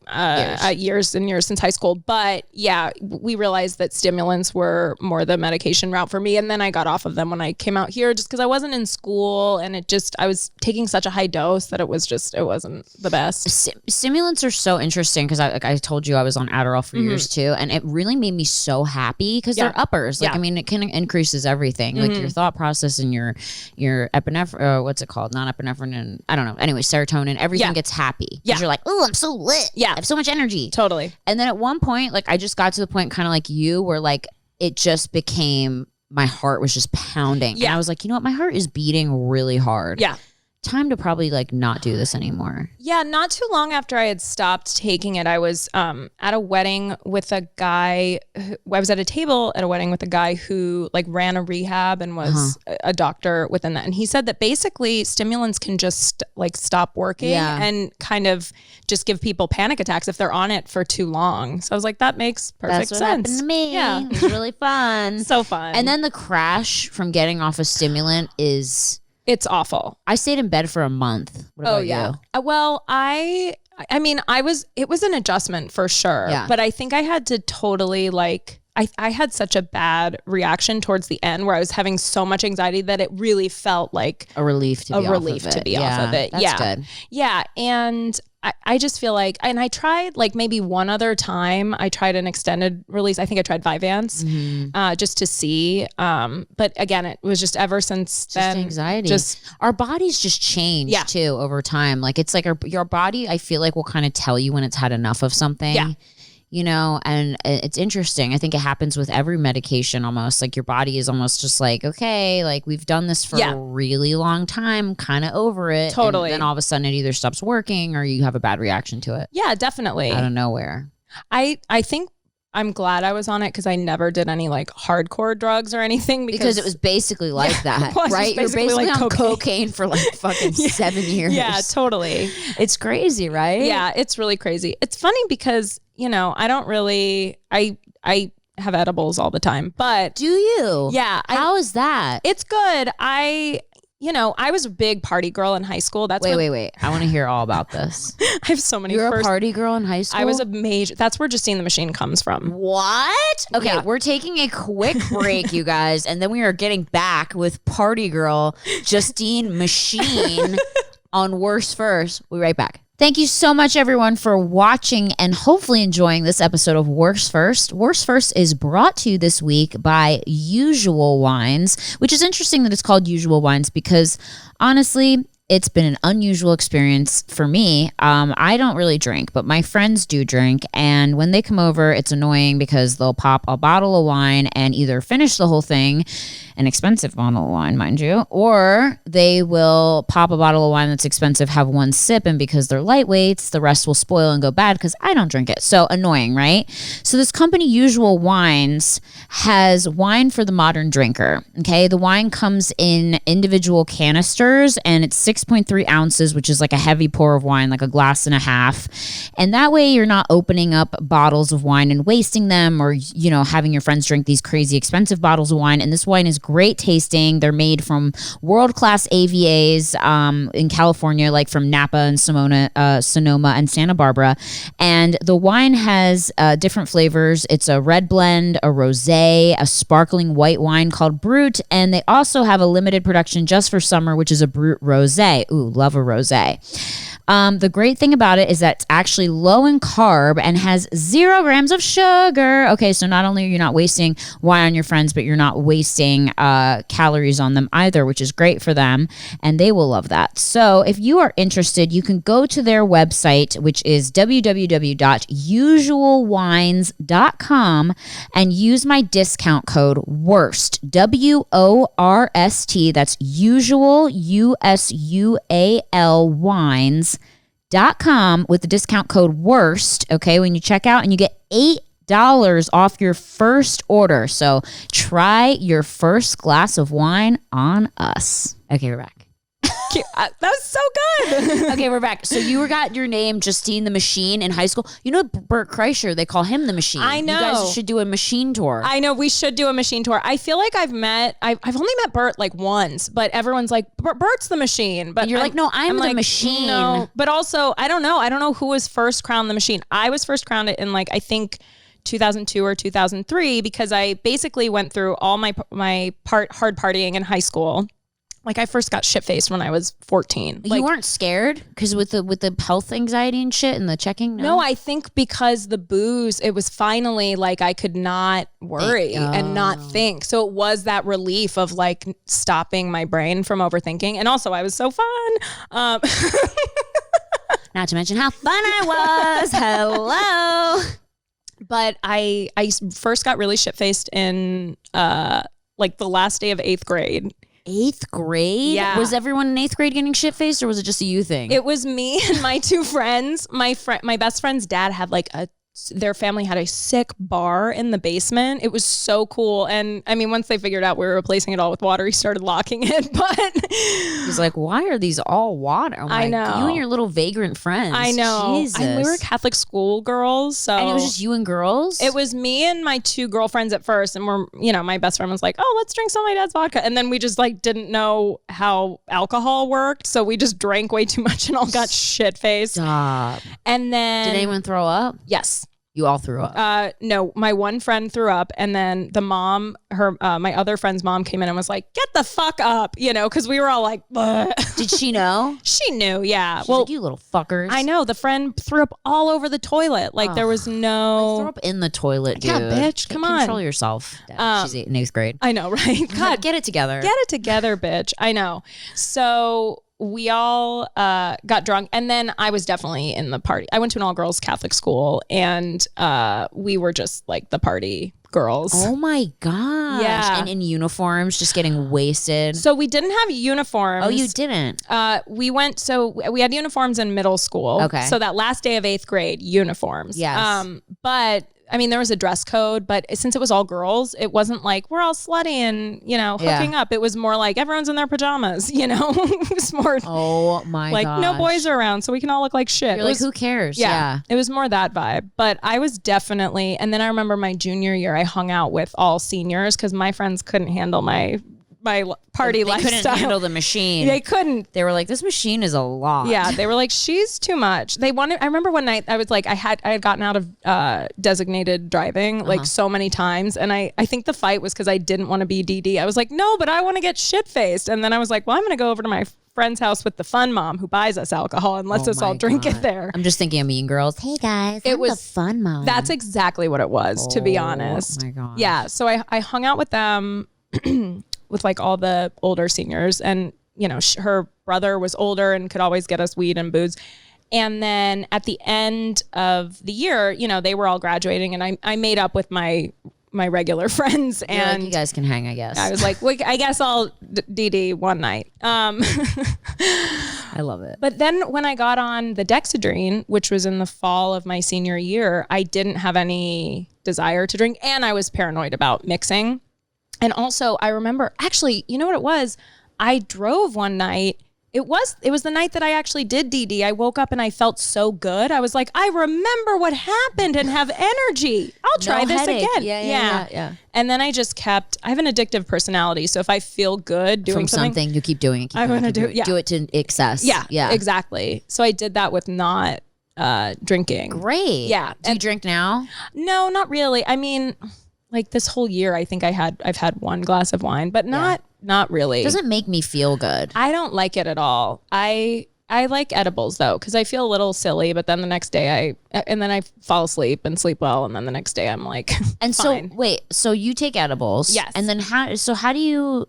years and years since high school, but yeah, we realized that stimulants were more the medication route for me, and then I got off of them when I came out here, just because I wasn't in school, and I was taking such a high dose that it wasn't the best. Stimulants are so interesting because I told you I was on Adderall for years too, and it really made me so happy because they're uppers. Like I mean, it kind of increases everything, like your thought process and your epinephrine. What's it called? Non-epinephrine and I don't know. Anyway, serotonin. Everything gets happy. Yeah, you're like, oh, I'm so lit. Yeah, I have so much energy. Totally. And then at one point, like I just got to the point, kind of like you, where like it just became my heart was just pounding. Yeah, and I was like, you know what, my heart is beating really hard. Yeah. Time to probably like not do this anymore. Yeah, not too long after I had stopped taking it, I was at a wedding with a guy. I was at a table at a wedding with a guy who like ran a rehab and was a doctor within that. And he said that basically stimulants can just like stop working and kind of just give people panic attacks if they're on it for too long. So I was like, that makes perfect sense. That's what happened to me. Yeah, it was really fun. So fun. And then the crash from getting off a stimulant is... It's awful. I stayed in bed for a month. What about you? Well, I mean, it was an adjustment for sure. Yeah. But I think I had to totally like, I had such a bad reaction towards the end where I was having so much anxiety that it really felt like a relief to be off of it. Off of it. That's good. Yeah. And I just feel like, and I tried like maybe one other time, I tried an extended release. I think I tried Vyvanse just to see. But again, it was just ever since then. Just anxiety. Our bodies just change too over time. Like it's like your body, I feel like will kind of tell you when it's had enough of something. Yeah. You know, and it's interesting. I think it happens with every medication almost. Like your body is almost just like, okay, like we've done this for a really long time, kind of over it. Totally. And then all of a sudden it either stops working or you have a bad reaction to it. Yeah, definitely. Out of nowhere. I think I'm glad I was on it because I never did any like hardcore drugs or anything because it was basically like that, well, right? You're basically like on cocaine for like fucking 7 years. Yeah, totally. It's crazy, right? Yeah, it's really crazy. It's funny because, you know, I don't really, I have edibles all the time, but. Do you? Yeah. How is that? It's good. You know, I was a big party girl in high school. That's wait. I want to hear all about this. I have so many. You're a party girl in high school? I was a major. That's where Justine the Machine comes from. What? Okay, we're taking a quick break, you guys, and then we are getting back with party girl Justine Machine on Worse First. We'll be right back. Thank you so much, everyone, for watching and hopefully enjoying this episode of Worse First. Worse First is brought to you this week by Usual Wines, which is interesting that it's called Usual Wines because, honestly, it's been an unusual experience for me. I don't really drink, but my friends do drink. And when they come over, it's annoying because they'll pop a bottle of wine and either finish the whole thing, an expensive bottle of wine, mind you, or they will pop a bottle of wine that's expensive, have one sip, and because they're lightweights, the rest will spoil and go bad because I don't drink it. So annoying, right? So this company, Usual Wines, has wine for the modern drinker. Okay, the wine comes in individual canisters and it's 6.3 ounces, which is like a heavy pour of wine, like a glass and a half. And that way you're not opening up bottles of wine and wasting them or, you know, having your friends drink these crazy expensive bottles of wine. And this wine is great tasting. They're made from world-class AVAs in California, like from Napa and Sonoma and Santa Barbara. And the wine has different flavors. It's a red blend, a rosé, a sparkling white wine called Brut, and they also have a limited production just for summer, which is a Brut rosé. Ooh, love a rosé. The great thing about it is that it's actually low in carb and has 0 grams of sugar. Okay, so not only are you not wasting wine on your friends, but you're not wasting calories on them either, which is great for them, and they will love that. So if you are interested, you can go to their website, which is www.usualwines.com, and use my discount code WORST, WORST, that's usual, USUAL wines.com with the discount code WORST, okay, when you check out, and you get $8 off your first order. So try your first glass of wine on us. Okay, we're back. That was so good. Okay, we're back. So you got your name, Justine the Machine, in high school. You know Bert Kreischer, they call him the Machine. I know. You guys should do a machine tour. I know, we should do a machine tour. I feel like I've only met Bert like once, but everyone's like, Bert's the Machine. But and you're like, no, I'm the like, Machine. No, but also, I don't know who was first crowned the Machine. I was first crowned it in like, I think 2002 or 2003, because I basically went through all my hard partying in high school. Like I first got shit-faced when I was 14. You weren't scared because with the health anxiety and shit and the checking? No, I think because the booze, it was finally like I could not worry and not think. So it was that relief of like stopping my brain from overthinking. And also I was so fun. Not to mention how fun I was. Hello. But I first got really shit-faced in like the last day of 8th grade. 8th grade? Yeah. Was everyone in 8th grade getting shit-faced, or was it just a you thing? It was me and my two friends. My best friend's dad had like their family had a sick bar in the basement. It was so cool. And I mean, once they figured out we were replacing it all with water, he started locking it. But he's like, why are these all water? Oh I know. You and your little vagrant friends. I know. Jesus. And we were Catholic school girls. So and it was just you and girls? It was me and my two girlfriends at first. And my best friend was like, oh, let's drink some of my dad's vodka. And then we just like didn't know how alcohol worked. So we just drank way too much and all got shit-faced. Stop. And then... Did anyone throw up? Yes. You all threw up. No, my one friend threw up, and then the mom, my other friend's mom came in and was like, "Get the fuck up," because we were all like, "Bleh." Did she know? She knew, yeah. She's like, you little fuckers. I know. The friend threw up all over the toilet. Like there was no. Throw up in the toilet, dude. Yeah, bitch. Come on. Control yourself. She's in 8th grade. I know, right? God, get it together. Get it together, bitch. I know. So we all got drunk, and then I was definitely in the party. I went to an all-girls Catholic school, and we were just like the party girls. Oh my gosh. Yeah. And in uniforms, just getting wasted. So we didn't have uniforms. Oh, you didn't? We had uniforms in middle school. Okay. So that last day of 8th grade, uniforms. Yes. But I mean, there was a dress code, but since it was all girls, it wasn't like we're all slutty and, hooking up. It was more like everyone's in their pajamas, It was more oh my like gosh. no boys are around, so we can all look like shit. You're like, who cares? Yeah. It was more that vibe. But I was definitely, and then I remember my junior year, I hung out with all seniors because my friends couldn't handle my party lifestyle. They couldn't handle the machine. They couldn't. They were like, this machine is a lot. Yeah, they were like, she's too much. I remember one night I was like, I had gotten out of designated driving like so many times, and I think the fight was because I didn't want to be DD. I was like, no, but I want to get shit faced, and then I was like, well, I'm gonna go over to my friend's house with the fun mom who buys us alcohol and lets us all drink it there. I'm just thinking of Mean Girls. Hey guys, I'm the fun mom. That's exactly what it was, to be honest. Oh my god. Yeah, so I hung out with them. With like all the older seniors, and her brother was older and could always get us weed and booze. And then at the end of the year, they were all graduating, and I made up with my regular friends. You're and like, you guys can hang, I guess. I was like, well, I guess I'll DD one night. I love it. But then when I got on the Dexedrine, which was in the fall of my senior year, I didn't have any desire to drink, and I was paranoid about mixing. And also, I remember, actually, you know what it was? I drove one night. It was the night that I actually did DD. I woke up and I felt so good. I was like, I remember what happened and have energy. I'll try this headache. again. Yeah. And then I just I have an addictive personality. So if I feel good doing from something, you keep doing it. I want to do it. Yeah. Do it to excess. Yeah, exactly. So I did that with not drinking. Great. Yeah. Do you drink now? No, not really. I mean, like this whole year, I think I've had one glass of wine, but not really. It doesn't make me feel good. I don't like it at all. I like edibles though, because I feel a little silly, but then the next day I fall asleep and sleep well, and then the next day I'm like, and fine. So wait, so you take edibles? Yes. And then how do you?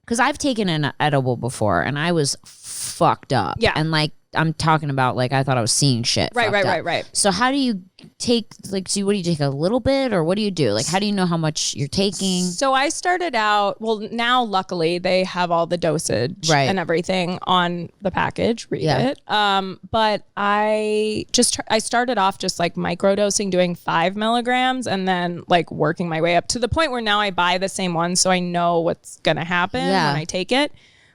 Because I've taken an edible before, and I was fucked up. Yeah. And like I'm talking about, like I thought I was seeing shit. Right. So how do you take, like, so what do you take, a little bit, or what do you do? Like, how do you know how much you're taking? So I started out, well, now luckily they have all the dosage and everything on the package. Read it. But I started off just like microdosing, doing 5 milligrams, and then like working my way up to the point where now I buy the same one, so I know what's gonna happen when I take it.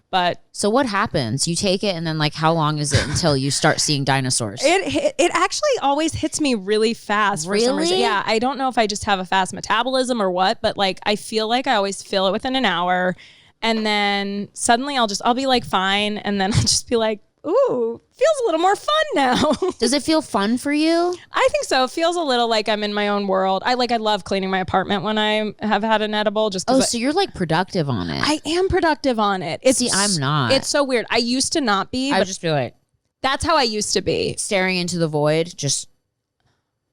But so what happens? You take it, and then like how long is it until you start seeing dinosaurs? It actually always hits me really fast. For some reason. Yeah, I don't know if I just have a fast metabolism or what, but like I feel like I always feel it within an hour, and then suddenly I'll be like fine, and then I'll just be like, ooh, feels a little more fun now. Does it feel fun for you? I think so. It feels a little like I'm in my own world. I love cleaning my apartment when I have had an edible. So you're like productive on it. I am productive on it. See, I'm not. It's so weird. I used to not be. I would just be like, that's how I used to be. Staring into the void, just.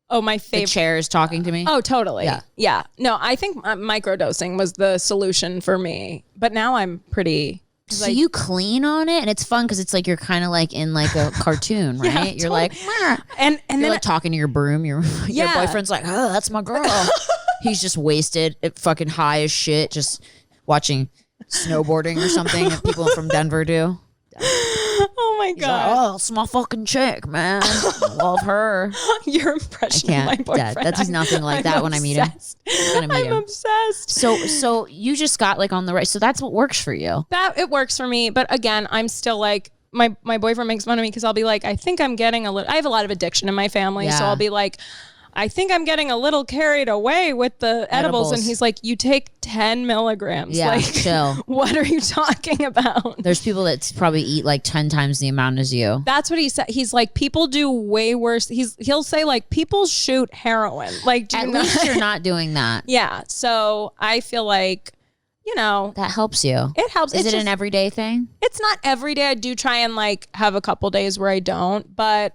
Oh, my favorite. The chair is talking to me. Oh, totally. Yeah. No, I think microdosing was the solution for me. But now I'm pretty. So you clean on it, and it's fun because it's like you're kind of like in like a cartoon, right? You're like, and you're then like talking to your broom. Your boyfriend's like, oh, that's my girl. He's just wasted, fucking high as shit, just watching snowboarding or something that people from Denver do. Oh my God. Like, oh, it's my fucking chick, man. Love her. Your impression of my boyfriend. That's nothing like that when I meet him. I'm obsessed. So you just got like on the right. So that's what works for you. It works for me. But again, I'm still like, my boyfriend makes fun of me because I'll be like, I think I'm getting I have a lot of addiction in my family. So I'll be like, I think I'm getting a little carried away with the edibles. And he's like, you take 10 milligrams. Yeah, like, chill. What are you talking about? There's people that probably eat like 10 times the amount as you. That's what he said. He's like, people do way worse. He'll say like, people shoot heroin. Like, at least you're not doing that. Yeah. So I feel like, you know, that helps you. It helps. Is it an everyday thing? It's not every day. I do try and like have a couple days where I don't,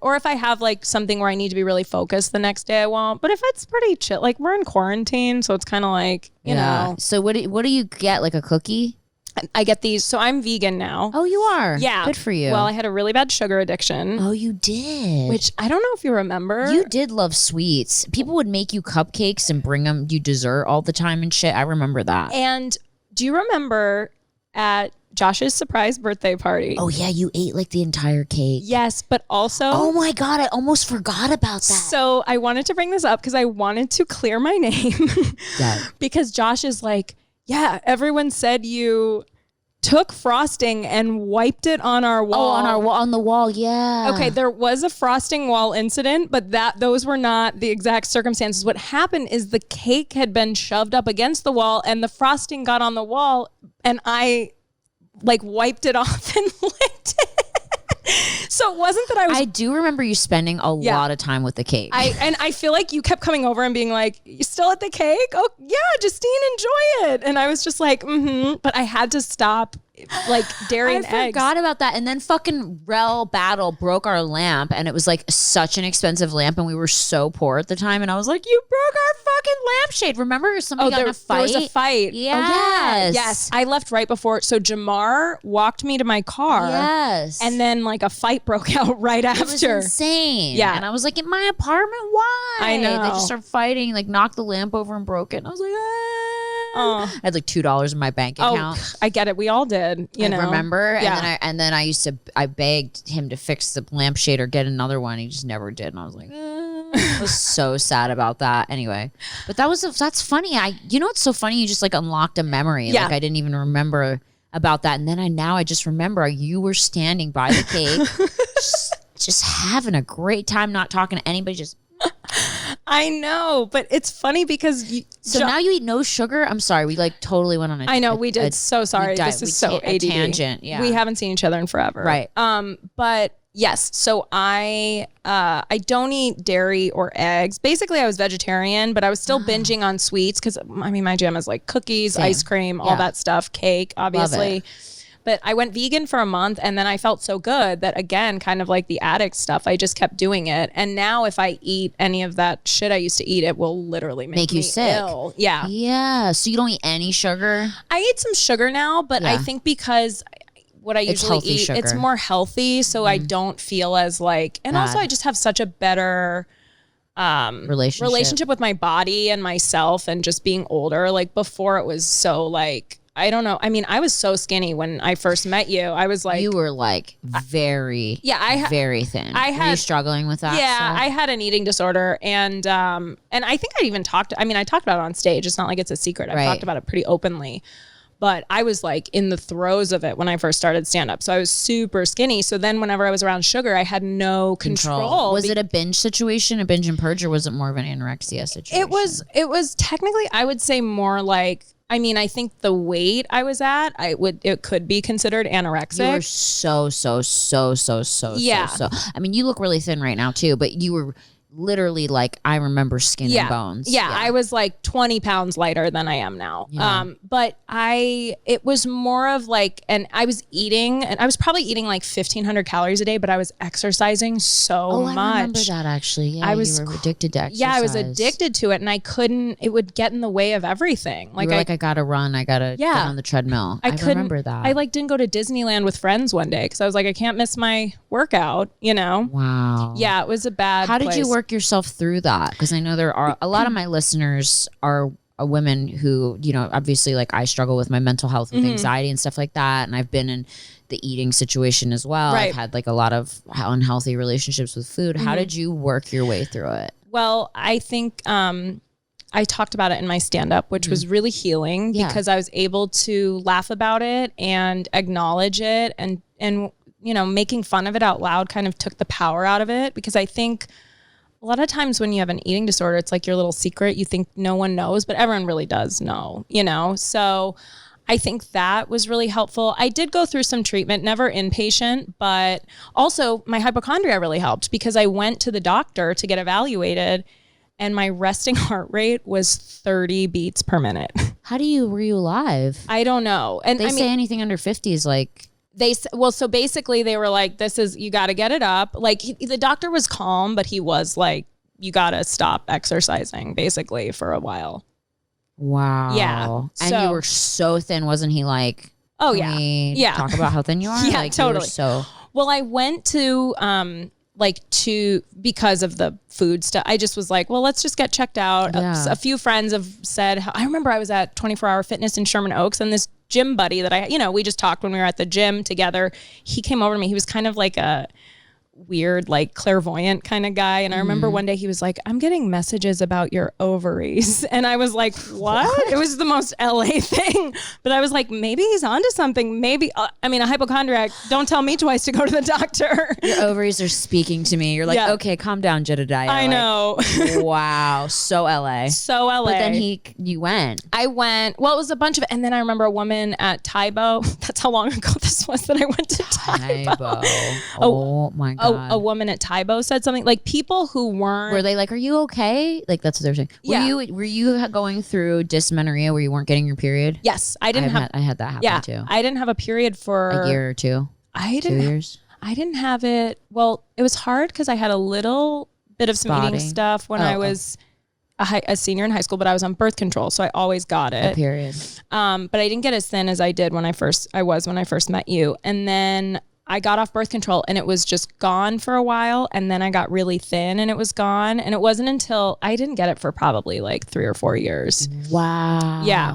or if I have like something where I need to be really focused the next day, I won't. But if it's pretty chill, like we're in quarantine, so it's kind of like, you know. So what do you get? Like a cookie? I get these. So I'm vegan now. Oh, you are? Yeah. Good for you. Well, I had a really bad sugar addiction. Oh, you did? Which I don't know if you remember. You did love sweets. People would make you cupcakes and bring them you dessert all the time and shit. I remember that. And do you remember at Josh's surprise birthday party? Oh, yeah. You ate like the entire cake. Yes, but also... Oh, my God. I almost forgot about that. So I wanted to bring this up because I wanted to clear my name. Because Josh is like, yeah, everyone said you took frosting and wiped it on our wall. Oh, on the wall, yeah. Okay, there was a frosting wall incident, but those were not the exact circumstances. What happened is the cake had been shoved up against the wall and the frosting got on the wall and I like wiped it off and licked it. So it wasn't that I do remember you spending a lot of time with the cake. I feel like you kept coming over and being like, you still at the cake? Oh yeah, Justine, enjoy it. And I was just like, but I had to stop like dairy and eggs. I forgot about that. And then fucking Rel Battle broke our lamp and it was like such an expensive lamp and we were so poor at the time. And I was like, you broke our fucking lampshade. Remember somebody got in a fight? There was a fight. Yes. Oh, yeah. Yes. I left right before. So Jamar walked me to my car. Yes. And then like a fight broke out right after. It was insane. Yeah. And I was like, in my apartment, why? I know. They just started fighting, like knocked the lamp over and broke it. And I was like, I had like $2 in my bank account. Oh, I get it. We all did. You know, remember? Yeah. And then I begged him to fix the lampshade or get another one. He just never did. And I was like, I was so sad about that. Anyway, but that's funny. You know what's so funny? You just like unlocked a memory. Yeah. Like I didn't even remember about that. And then I just remember you were standing by the cake, just having a great time, not talking to anybody, just. I know, but it's funny because now you eat no sugar. I'm sorry, we like totally went on I know we did. So sorry. This is so ADD. Tangent. Yeah, we haven't seen each other in forever. Right. But yes, so I don't eat dairy or eggs. Basically, I was vegetarian, but I was still binging on sweets because I mean my jam is like cookies, ice cream, all that stuff, cake, obviously. But I went vegan for a month and then I felt so good that again, kind of like the addict stuff, I just kept doing it. And now if I eat any of that shit I used to eat, it will literally make you me sick. Ill. Yeah. Yeah. So you don't eat any sugar? I eat some sugar now, but I think because what I usually eat, sugar. it's more healthy. So I don't feel as like, and also I just have such a better relationship with my body and myself and just being older. Like before it was so like, I don't know. I mean, I was so skinny when I first met you. I was like, you were like very, very thin. Were you struggling with that? Yeah, stuff? I had an eating disorder, and I think I even talked. I mean, I talked about it on stage. It's not like it's a secret. I've talked about it pretty openly. But I was like in the throes of it when I first started stand up. So I was super skinny. So then whenever I was around sugar, I had no control. Was it a binge situation, a binge and purge, or was it more of an anorexia situation? It was technically, I would say more like, I mean, I think the weight I was at, it could be considered anorexic. You were so. I mean, you look really thin right now too, but you were literally like, I remember skin and bones. Yeah, I was like 20 pounds lighter than I am now. Yeah. But it was more of like, and I was probably eating like 1,500 calories a day, but I was exercising so much. I remember that actually. Yeah, you were addicted to exercise. Yeah, I was addicted to it and it would get in the way of everything. Like, I gotta run. I gotta get on the treadmill. I remember that. I like didn't go to Disneyland with friends one day because I was like, I can't miss my workout, you know? Wow. Yeah, it was a bad How place. did you work yourself through that? Because I know there are a lot of my listeners are women who, you know, obviously like I struggle with my mental health with anxiety and stuff like that, and I've been in the eating situation as well. I've had like a lot of unhealthy relationships with food. How did you work your way through it? Well, I think I talked about it in my stand-up, which was really healing because I was able to laugh about it and acknowledge it, and you know, making fun of it out loud kind of took the power out of it, because I think A lot of times when you have an eating disorder, it's like your little secret. You think no one knows, but everyone really does know, you know? So I think that was really helpful. I did go through some treatment, never inpatient, but also my hypochondria really helped because I went to the doctor to get evaluated and my resting heart rate was 30 beats per minute. Were you alive? I don't know. And they say anything under 50 is like... So basically they were like, you got to get it up. Like the doctor was calm, but he was like, you got to stop exercising basically for a while. Wow. Yeah. And you were so thin. Wasn't he like, oh yeah. Talk about how thin you are? Yeah, like, totally. Well, I went to, because of the food stuff, I just was like, well, let's just get checked out. Yeah. A few friends have said, I remember I was at 24 Hour Fitness in Sherman Oaks and this gym buddy that we just talked when we were at the gym together. He came over to me. He was kind of like a weird, like clairvoyant kind of guy. And I remember one day he was like, I'm getting messages about your ovaries. And I was like, what? It was the most LA thing. But I was like, maybe he's onto something. Maybe, a hypochondriac, don't tell me twice to go to the doctor. Your ovaries are speaking to me. You're like, okay, calm down, Jedediah. I know. Wow. So LA. So LA. But then you went. I went. Well, it was a bunch of, and then I remember a woman at Tybo. That's how long ago this was that I went to Tybo. Oh my God. A woman at Tybo said something like people who weren't. Were they like, are you okay? Like that's what they were saying. Were you going through dysmenorrhea where you weren't getting your period? Yes, I had that happen too. I didn't have a period for a year or two. 2 years. I didn't have it. Well, it was hard because I had a little bit of some eating stuff when I was a senior in high school, but I was on birth control, so I always got it. A period. But I didn't get as thin as I did when I first met you, and then I got off birth control and it was just gone for a while. And then I got really thin and it was gone. And it wasn't until I didn't get it for probably like 3 or 4 years. Wow. Yeah.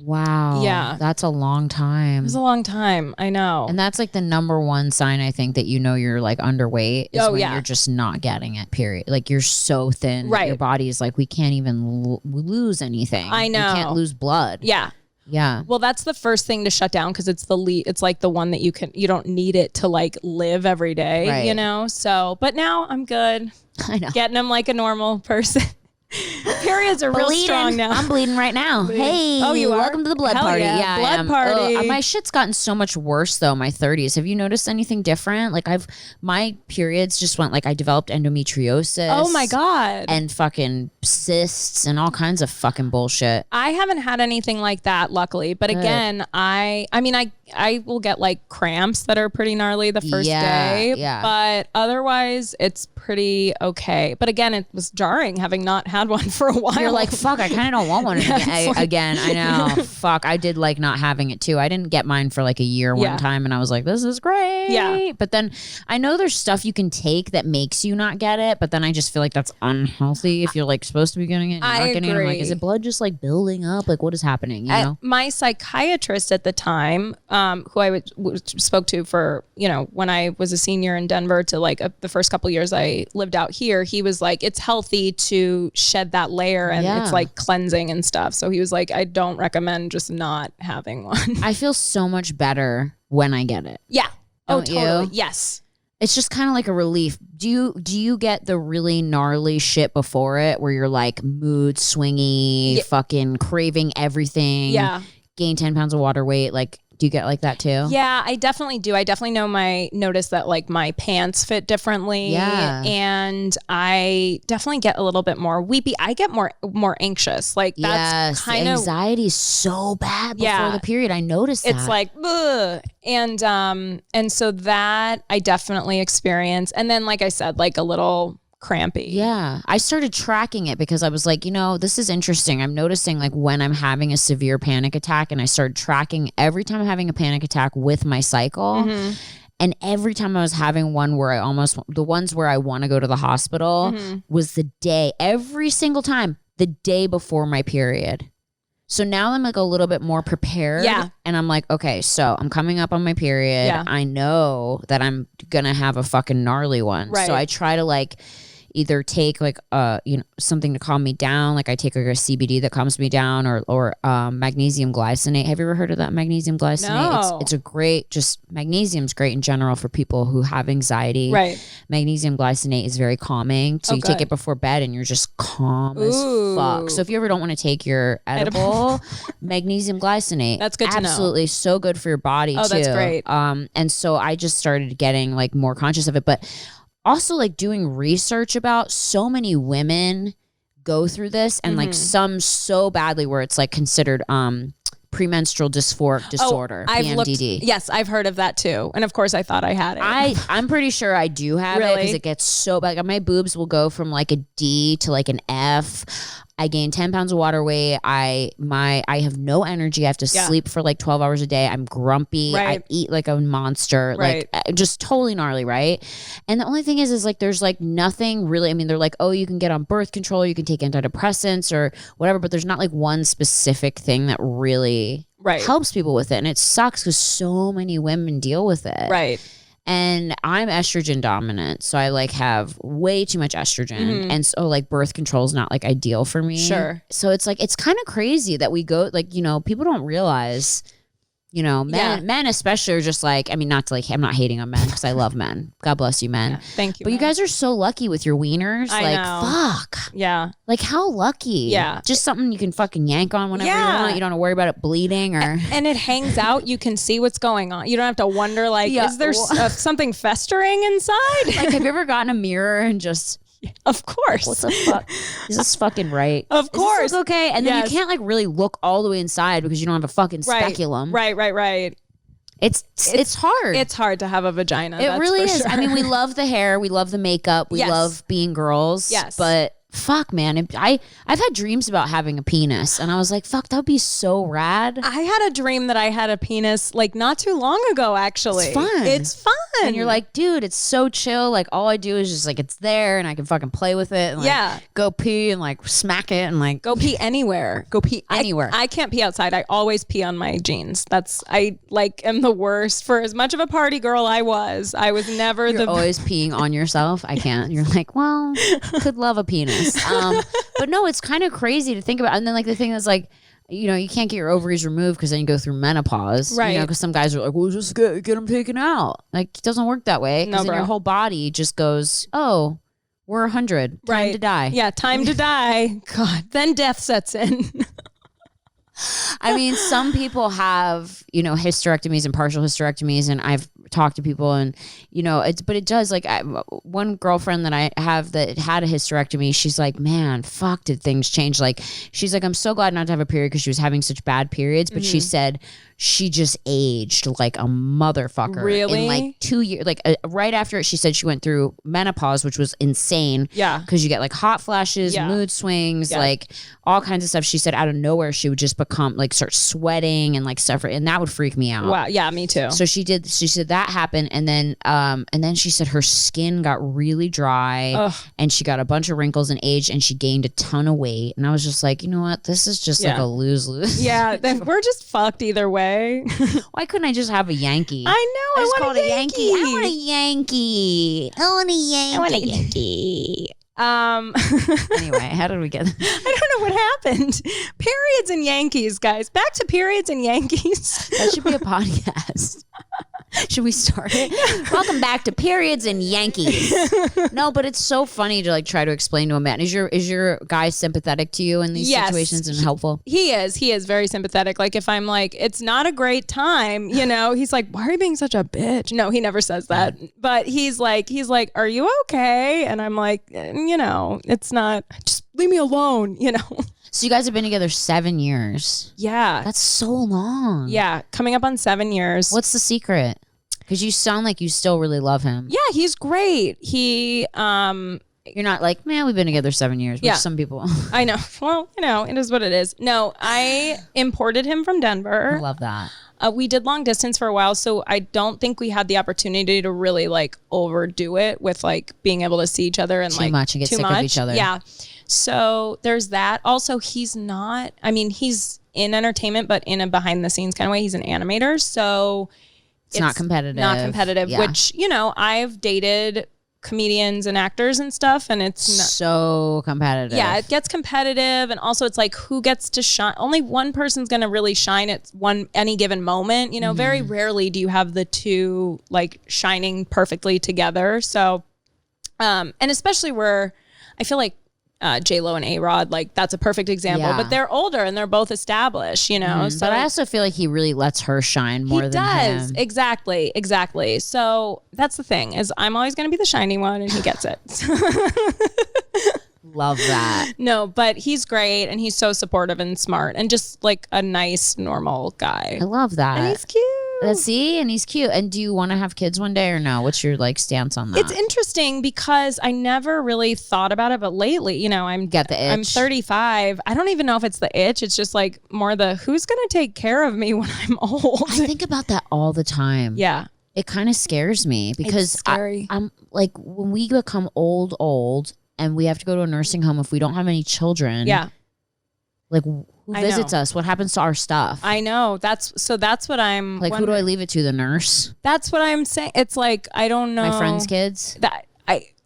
Wow. Yeah. That's a long time. It was a long time. I know. And that's like the number one sign I think that you're like underweight is when you're just not getting it, period. Like you're so thin. Right. Your body is like, we can't even lose anything. I know. We can't lose blood. Yeah. Yeah. Well, that's the first thing to shut down because it's it's like the one that you don't need it to like live every day, So, but now I'm good. I know. Getting them like a normal person. Periods are real strong now. I'm bleeding right now. Hey. Oh, you are? Welcome to the blood party. Yeah, blood party. My shit's gotten so much worse though, my 30s. Have you noticed anything different? Like my periods just went like I developed endometriosis. Oh my God. And fucking cysts and all kinds of fucking bullshit. I haven't had anything like that, luckily. But again, I will get like cramps that are pretty gnarly the first day. Yeah. But otherwise, it's pretty okay. But again, it was jarring having not had one for a while. You're like, fuck, I kind of don't want one again. I know. Fuck, I did like not having it too. I didn't get mine for like a year one time and I was like, this is great. Yeah. But then I know there's stuff you can take that makes you not get it, but then I just feel like that's unhealthy if you're like supposed to be getting it and you're not getting it. I'm like, is it blood just like building up? Like what is happening? You know? My psychiatrist at the time, who I spoke to for, when I was a senior in Denver to like the first couple years I lived out here, he was like, it's healthy to shed that layer and it's like cleansing and stuff. So he was like, I don't recommend just not having one. I feel so much better when I get it. Yeah. Don't totally. You? Yes. It's just kind of like a relief. Do you get the really gnarly shit before it where you're like mood swingy, fucking craving everything, gain 10 pounds of water weight? Like, do you get like that too? Yeah, I definitely do. I definitely notice that like my pants fit differently. Yeah. And I definitely get a little bit more weepy. I get more anxious. Like that's kind of anxiety is so bad before the period. I noticed that. It's like, ugh. And so that I definitely experience. And then like I said, like a little crampy. Yeah. I started tracking it because I was like, this is interesting. I'm noticing like when I'm having a severe panic attack, and I started tracking every time I'm having a panic attack with my cycle. Mm-hmm. And every time I was having one where the ones where I want to go to the hospital was every single time, the day before my period. So now I'm like a little bit more prepared. Yeah. And I'm like, okay, so I'm coming up on my period. Yeah. I know that I'm going to have a fucking gnarly one. Right. So I try to like, either take like something to calm me down, like I take like a CBD that calms me down, or magnesium glycinate. Have you ever heard of that magnesium glycinate? No. It's a great, just magnesium's great in general for people who have anxiety. Right. Magnesium glycinate is very calming. So you take it before bed and you're just calm as fuck. So if you ever don't want to take your edible, magnesium glycinate. That's good to know. Absolutely so good for your body too. That's great. And so I just started getting like more conscious of it, but also like doing research about so many women go through this, and like some so badly where it's like considered premenstrual dysphoric disorder, PMDD. Yes, I've heard of that too. And of course I thought I had it. I'm pretty sure I do have it because it gets so bad. Like, my boobs will go from like a D to like an F. I gain 10 pounds of water weight. I have no energy. I have to sleep for like 12 hours a day. I'm grumpy. I eat like a monster. Like just totally gnarly, right? And the only thing is like there's like nothing really. I mean, they're like, oh, you can get on birth control, you can take antidepressants or whatever, but there's not like one specific thing that really helps people with it. And it sucks because so many women deal with it. Right. And I'm estrogen dominant, so I like have way too much estrogen, and so like birth control is not like ideal for me. Sure. So it's like, it's kind of crazy that we go, like, people don't realize, men especially are just like, I mean, not to like, I'm not hating on men because I love men. God bless you, men. Yeah, thank you. But you guys are so lucky with your wieners. I know. Fuck. Yeah. Like, how lucky. Yeah. Just something you can fucking yank on whenever you want. You don't have to worry about it bleeding or. And it hangs out. You can see what's going on. You don't have to wonder like, is there something festering inside? Like, have you ever gotten a mirror and just. Of course. What the fuck? Is this fucking right? Of course. Is this okay? And then you can't like really look all the way inside because you don't have a fucking speculum. Right. It's hard. It's hard to have a vagina. It really is. Sure. I mean, we love the hair. We love the makeup. We love being girls. Yes. But fuck, man. I've had dreams about having a penis, and I was like, fuck, that would be so rad. I had a dream that I had a penis like not too long ago, actually. It's fun. And you're like, dude, it's so chill. Like, all I do is just like, it's there and I can fucking play with it and like go pee and like smack it and like go pee anywhere. Go pee anywhere. I can't pee outside. I always pee on my jeans. I like am the worst. For as much of a party girl I was never You're always peeing on yourself. I can't. You're like, well, could love a penis. But no, it's kind of crazy to think about. And then like the thing is like, you can't get your ovaries removed because then you go through menopause. Right. Because some guys are like, well, just get them taken out. Like, it doesn't work that way. Because then your whole body just goes, oh, we're 100. Time to die. Yeah, time to die. God, then death sets in. I mean, some people have, hysterectomies and partial hysterectomies, and I've talked to people and, but it does, like, one girlfriend that I have that had a hysterectomy, she's like, man, fuck, did things change? Like, she's like, I'm so glad not to have a period because she was having such bad periods, but she said she just aged like a motherfucker. Really? In like 2 years, like right after it, she said she went through menopause, which was insane. Yeah. Because you get like hot flashes, mood swings, like all kinds of stuff. She said out of nowhere, she would just become like start sweating and like suffer. And that would freak me out. Wow. Yeah, me too. So she said that happened. And then she said her skin got really dry and she got a bunch of wrinkles and age and she gained a ton of weight. And I was just like, you know what? This is just like a lose-lose. Yeah. Then we're just fucked either way. Why couldn't I just have a Yankee? I know. I want a Yankee. I want a Yankee. I want a Yankee. I want a Yankee. Anyway, how did we get? I don't know what happened. Periods and Yankees, guys. Back to periods and Yankees. That should be a podcast. Should we start it? Welcome back to Periods and Yankees. No, but it's so funny to like try to explain to a man. Is your guy sympathetic to you in these situations and helpful? He is very sympathetic. Like if I'm like, it's not a great time, he's like, why are you being such a bitch? No, he never says that. But he's like, are you okay? And I'm like, it's not, just leave me alone, So you guys have been together 7 years. Yeah. That's so long. Yeah. Coming up on 7 years. What's the secret? Because you sound like you still really love him. Yeah, he's great. You're not like, man, we've been together 7 years, which some people. I know. Well, it is what it is. No, I imported him from Denver. I love that. We did long distance for a while, so I don't think we had the opportunity to really like overdo it with like being able to see each other and too much and get sick of each other. Yeah. So there's that. Also, he's in entertainment, but in a behind the scenes kind of way. He's an animator, so it's not competitive. Not competitive, which, I've dated comedians and actors and stuff, and it's so competitive. Yeah, it gets competitive, and also it's like who gets to shine. Only one person's gonna really shine at any given moment. You know, very rarely do you have the two like shining perfectly together. So, and especially where I feel like J-Lo and A-Rod, like that's a perfect example. Yeah. But they're older and they're both established, you know. So but I also feel like he really lets her shine more than him. He does. Exactly. So that's the thing, is I'm always going to be the shiny one, and he gets it. Love that. No, but he's great, and he's so supportive and smart, and just like a nice, normal guy. I love that. And he's cute. See, and he's cute. And do you want to have kids one day or no? What's your like stance on that? It's interesting because I never really thought about it, but lately, you know, I'm 35. I don't even know if it's the itch. It's just like more the who's going to take care of me when I'm old. I think about that all the time. Yeah. It kind of scares me because I'm like, when we become old and we have to go to a nursing home if we don't have any children. Yeah. Like, who visits us? What happens to our stuff? I know. That's what I'm like. Who do I leave it to? The nurse? That's what I'm saying. It's like, I don't know. My friend's kids?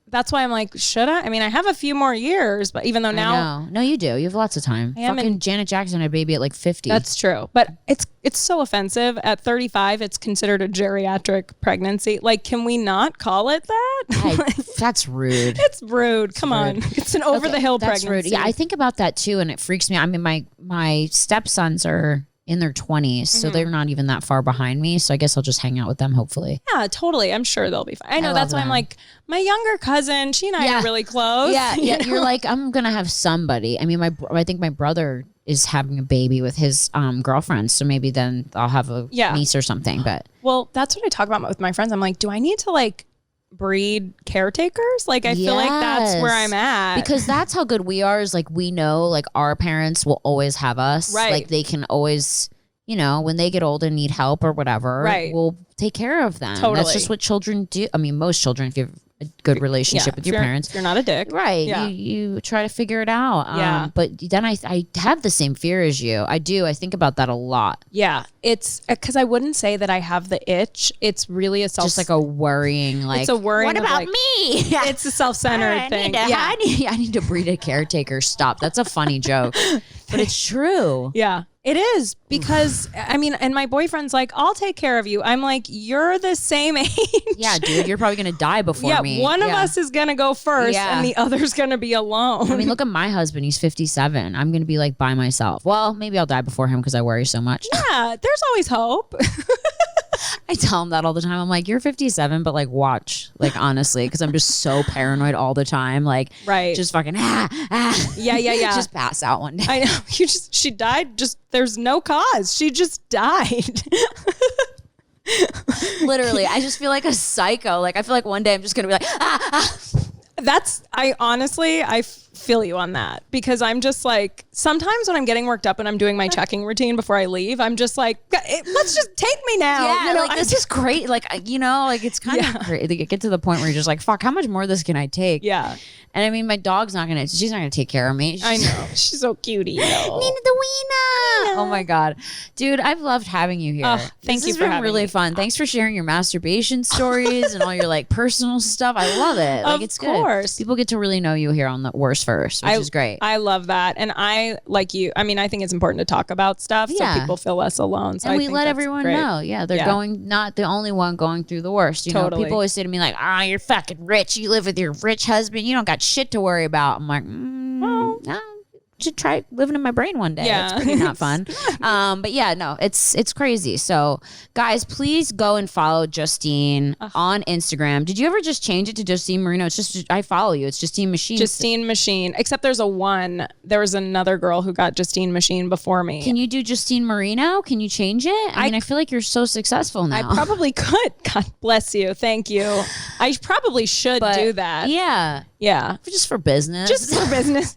That's why I'm like, should I? I mean, I have a few more years, but even though now. No, you do. You have lots of time. Fucking Janet Jackson had a baby at like 50. That's true. But it's so offensive. At 35, it's considered a geriatric pregnancy. Like, can we not call it that? That's rude. It's rude. Come on. It's an over-the-hill pregnancy. Rude. Yeah, I think about that too, and it freaks me out. I mean, my stepsons are in their 20s, so they're not even that far behind me. So I guess I'll just hang out with them, hopefully. Yeah, totally. I'm sure they'll be fine. I know, that's why I'm like, my younger cousin, she and I are really close. Yeah, you're like, I'm going to have somebody. I mean, I think my brother is having a baby with his girlfriend, so maybe then I'll have a niece or something. But well, that's what I talk about with my friends. I'm like, do I need to like breed caretakers? Like, I feel like that's where I'm at, because that's how good we are. Is like, we know like our parents will always have us, right? Like they can always, you know, when they get old and need help or whatever, right, we'll take care of them. Totally. That's just what children do. I mean, most children, if you have a good relationship with your parents, you're not a dick, right? You try to figure it out. But then I have the same fear as you. I do. I think about that a lot. Yeah, it's because I wouldn't say that I have the itch. It's really just like a worrying, like, it's a worrying. What about like, me? It's a self-centered thing. I need to breed a caretaker. Stop. That's a funny joke, but it's true. Yeah. It is, because I mean, and my boyfriend's like, I'll take care of you. I'm like, you're the same age. Yeah, dude, you're probably going to die before me. One of us is going to go first and the other's going to be alone. I mean, look at my husband. He's 57. I'm going to be like by myself. Well, maybe I'll die before him because I worry so much. Yeah, there's always hope. I tell him that all the time. I'm like, you're 57, but like, watch, like, honestly, because I'm just so paranoid all the time. Like, just fucking, Yeah. Just pass out one day. I know. She died. There's no cause. She just died. Literally, I just feel like a psycho. Like, I feel like one day I'm just going to be like, I feel you on that, because I'm just like, sometimes when I'm getting worked up and I'm doing my checking routine before I leave, I'm just like, let's just take me now. Yeah, you know, like, this is great. Like, you know, like, it's kind of great. You get to the point where you're just like, fuck, how much more of this can I take? Yeah. And I mean, my dog's she's not going to take care of me. I know. She's so cutie. Nina the Weena. Oh my God. Dude, I've loved having you here. Thank you for having me. This has been really fun. Thanks for sharing your masturbation stories and all your like personal stuff. I love it. Like, it's good. Of course. People get to really know you here on the Worst First, which is great. I love that. And I, like you, I mean, I think it's important to talk about stuff so people feel less alone. So and we let everyone know. Yeah, they're not the only one going through the worst. You know, people always say to me like, you're fucking rich. You live with your rich husband. You don't got shit to worry about. I'm like, well, no. Should try living in my brain one day. It's pretty not fun. But yeah, no, it's crazy. So guys, please go and follow Justine on Instagram. Did you ever just change it to Justine Marino? It's just, I follow you. It's Justine Machine. Justine Machine. Except there was another girl who got Justine Machine before me. Can you do Justine Marino? Can you change it? I mean, I feel like you're so successful now. I probably could. God bless you. Thank you. I probably should do that. Yeah. Yeah. Just for business. Just for business.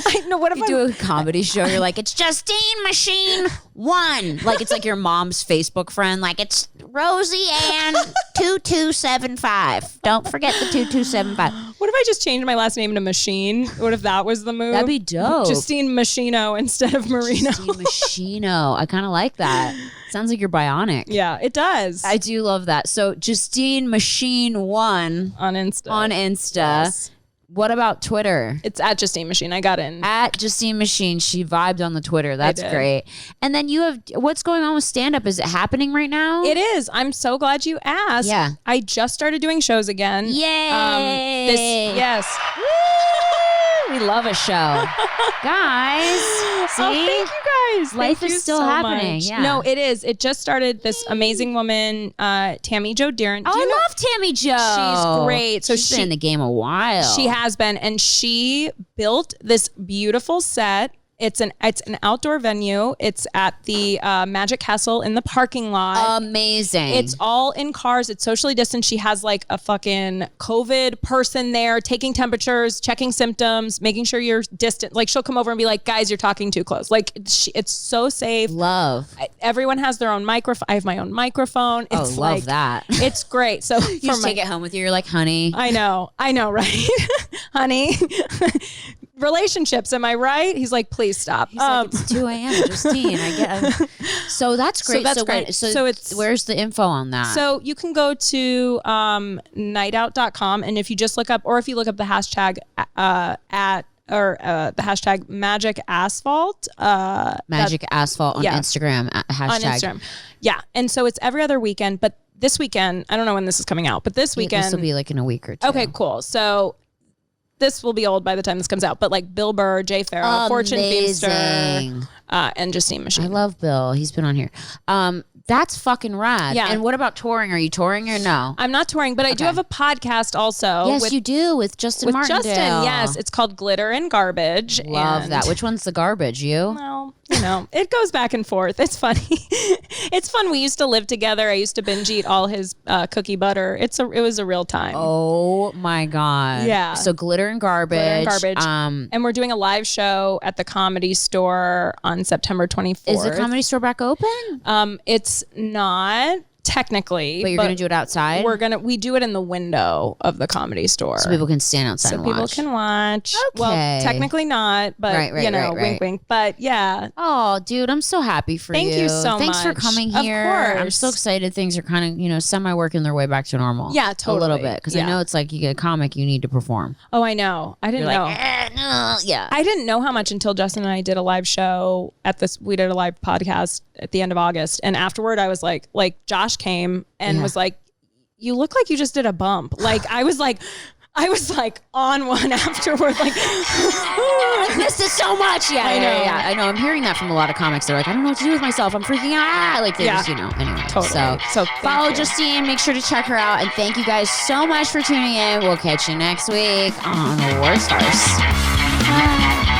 I know. What if you do a comedy show? You're like, it's Justine Machine 1. Like it's like your mom's Facebook friend. Like it's Rosie Ann 2275. Don't forget the 2275. What if I just changed my last name to Machine? What if that was the move? That'd be dope. Justine Machino instead of Marino. Justine Machino. I kind of like that. Sounds like you're bionic. Yeah, it does. I do love that. So Justine Machine 1 on Insta. Yes. What about Twitter? It's at Justine Machine. I got in. At Justine Machine. She vibed on the Twitter. That's great. And then you have, what's going on with stand-up? Is it happening right now? It is. I'm so glad you asked. Yeah. I just started doing shows again. Yay. Yes. We love a show. Guys. See? Oh, thank you guys. Life is still happening. Much. Yeah. No, it is. It just started. This amazing woman, Tammy Jo Darren. Oh, I love Tammy Jo. She's great. So she's been in the game a while. She has been, and she built this beautiful set. It's an outdoor venue. It's at the Magic Castle in the parking lot. Amazing. It's all in cars. It's socially distanced. She has like a fucking COVID person there taking temperatures, checking symptoms, making sure you're distant. Like she'll come over and be like, guys, you're talking too close. Like it's so safe. Love. Everyone has their own microphone. I have my own microphone. It's love that. It's great. So you just take it home with you. You're like, honey. I know, right? Honey. Relationships, am I right? He's like, please stop. He's like, it's 2 a.m. Justine. I get. So that's great. So that's great. So it's where's the info on that? So you can go to nightout.com, and if you just look up, or if you look up the hashtag the hashtag Magic Asphalt. Magic Asphalt on Instagram. Hashtag. On Instagram. Yeah, and so it's every other weekend, but this weekend, I don't know when this is coming out, but this weekend. This will be like in a week or two. Okay, cool. So this will be old by the time this comes out, but like Bill Burr, Jay Farrow, Fortune Feimster, and Justine Machine. I love Bill. He's been on here. That's fucking rad. Yeah. And what about touring? Are you touring or no? I'm not touring, but I do have a podcast also. Yes, you do with Justin Martindale. Yes, it's called Glitter and Garbage. Love that. Which one's the garbage? You? Well, it goes back and forth. It's funny. It's fun. We used to live together. I used to binge eat all his cookie butter. It was a real time. Oh my God. Yeah. So Glitter and Garbage. And we're doing a live show at the Comedy Store on September 24th. Is the Comedy Store back open? It's not technically, but you're gonna do it outside. We do it in the window of the Comedy Store, so people can stand outside and watch. People can watch. Okay. Well, technically not, but right. Wink, wink. But yeah. Oh, dude, I'm so happy for you. Thank you so much. Thanks for coming here. Of course. I'm so excited. Things are kind of semi working their way back to normal. Yeah, totally. A little bit because I know it's like you get a comic, you need to perform. Oh, I know. I didn't know. No. Yeah. I didn't know how much until Justin and I did a live show at this. We did a live podcast at the end of August, and afterward, I was like Josh came and was like, you look like you just did a bump. Like I was like on one afterward, like I missed it so much. Yeah, I know. I know. I'm hearing that from a lot of comics. They're like, I don't know what to do with myself. I'm freaking out. Like they just, anyway. Totally. So follow Justine. Make sure to check her out. And thank you guys so much for tuning in. We'll catch you next week on War Stars. Bye.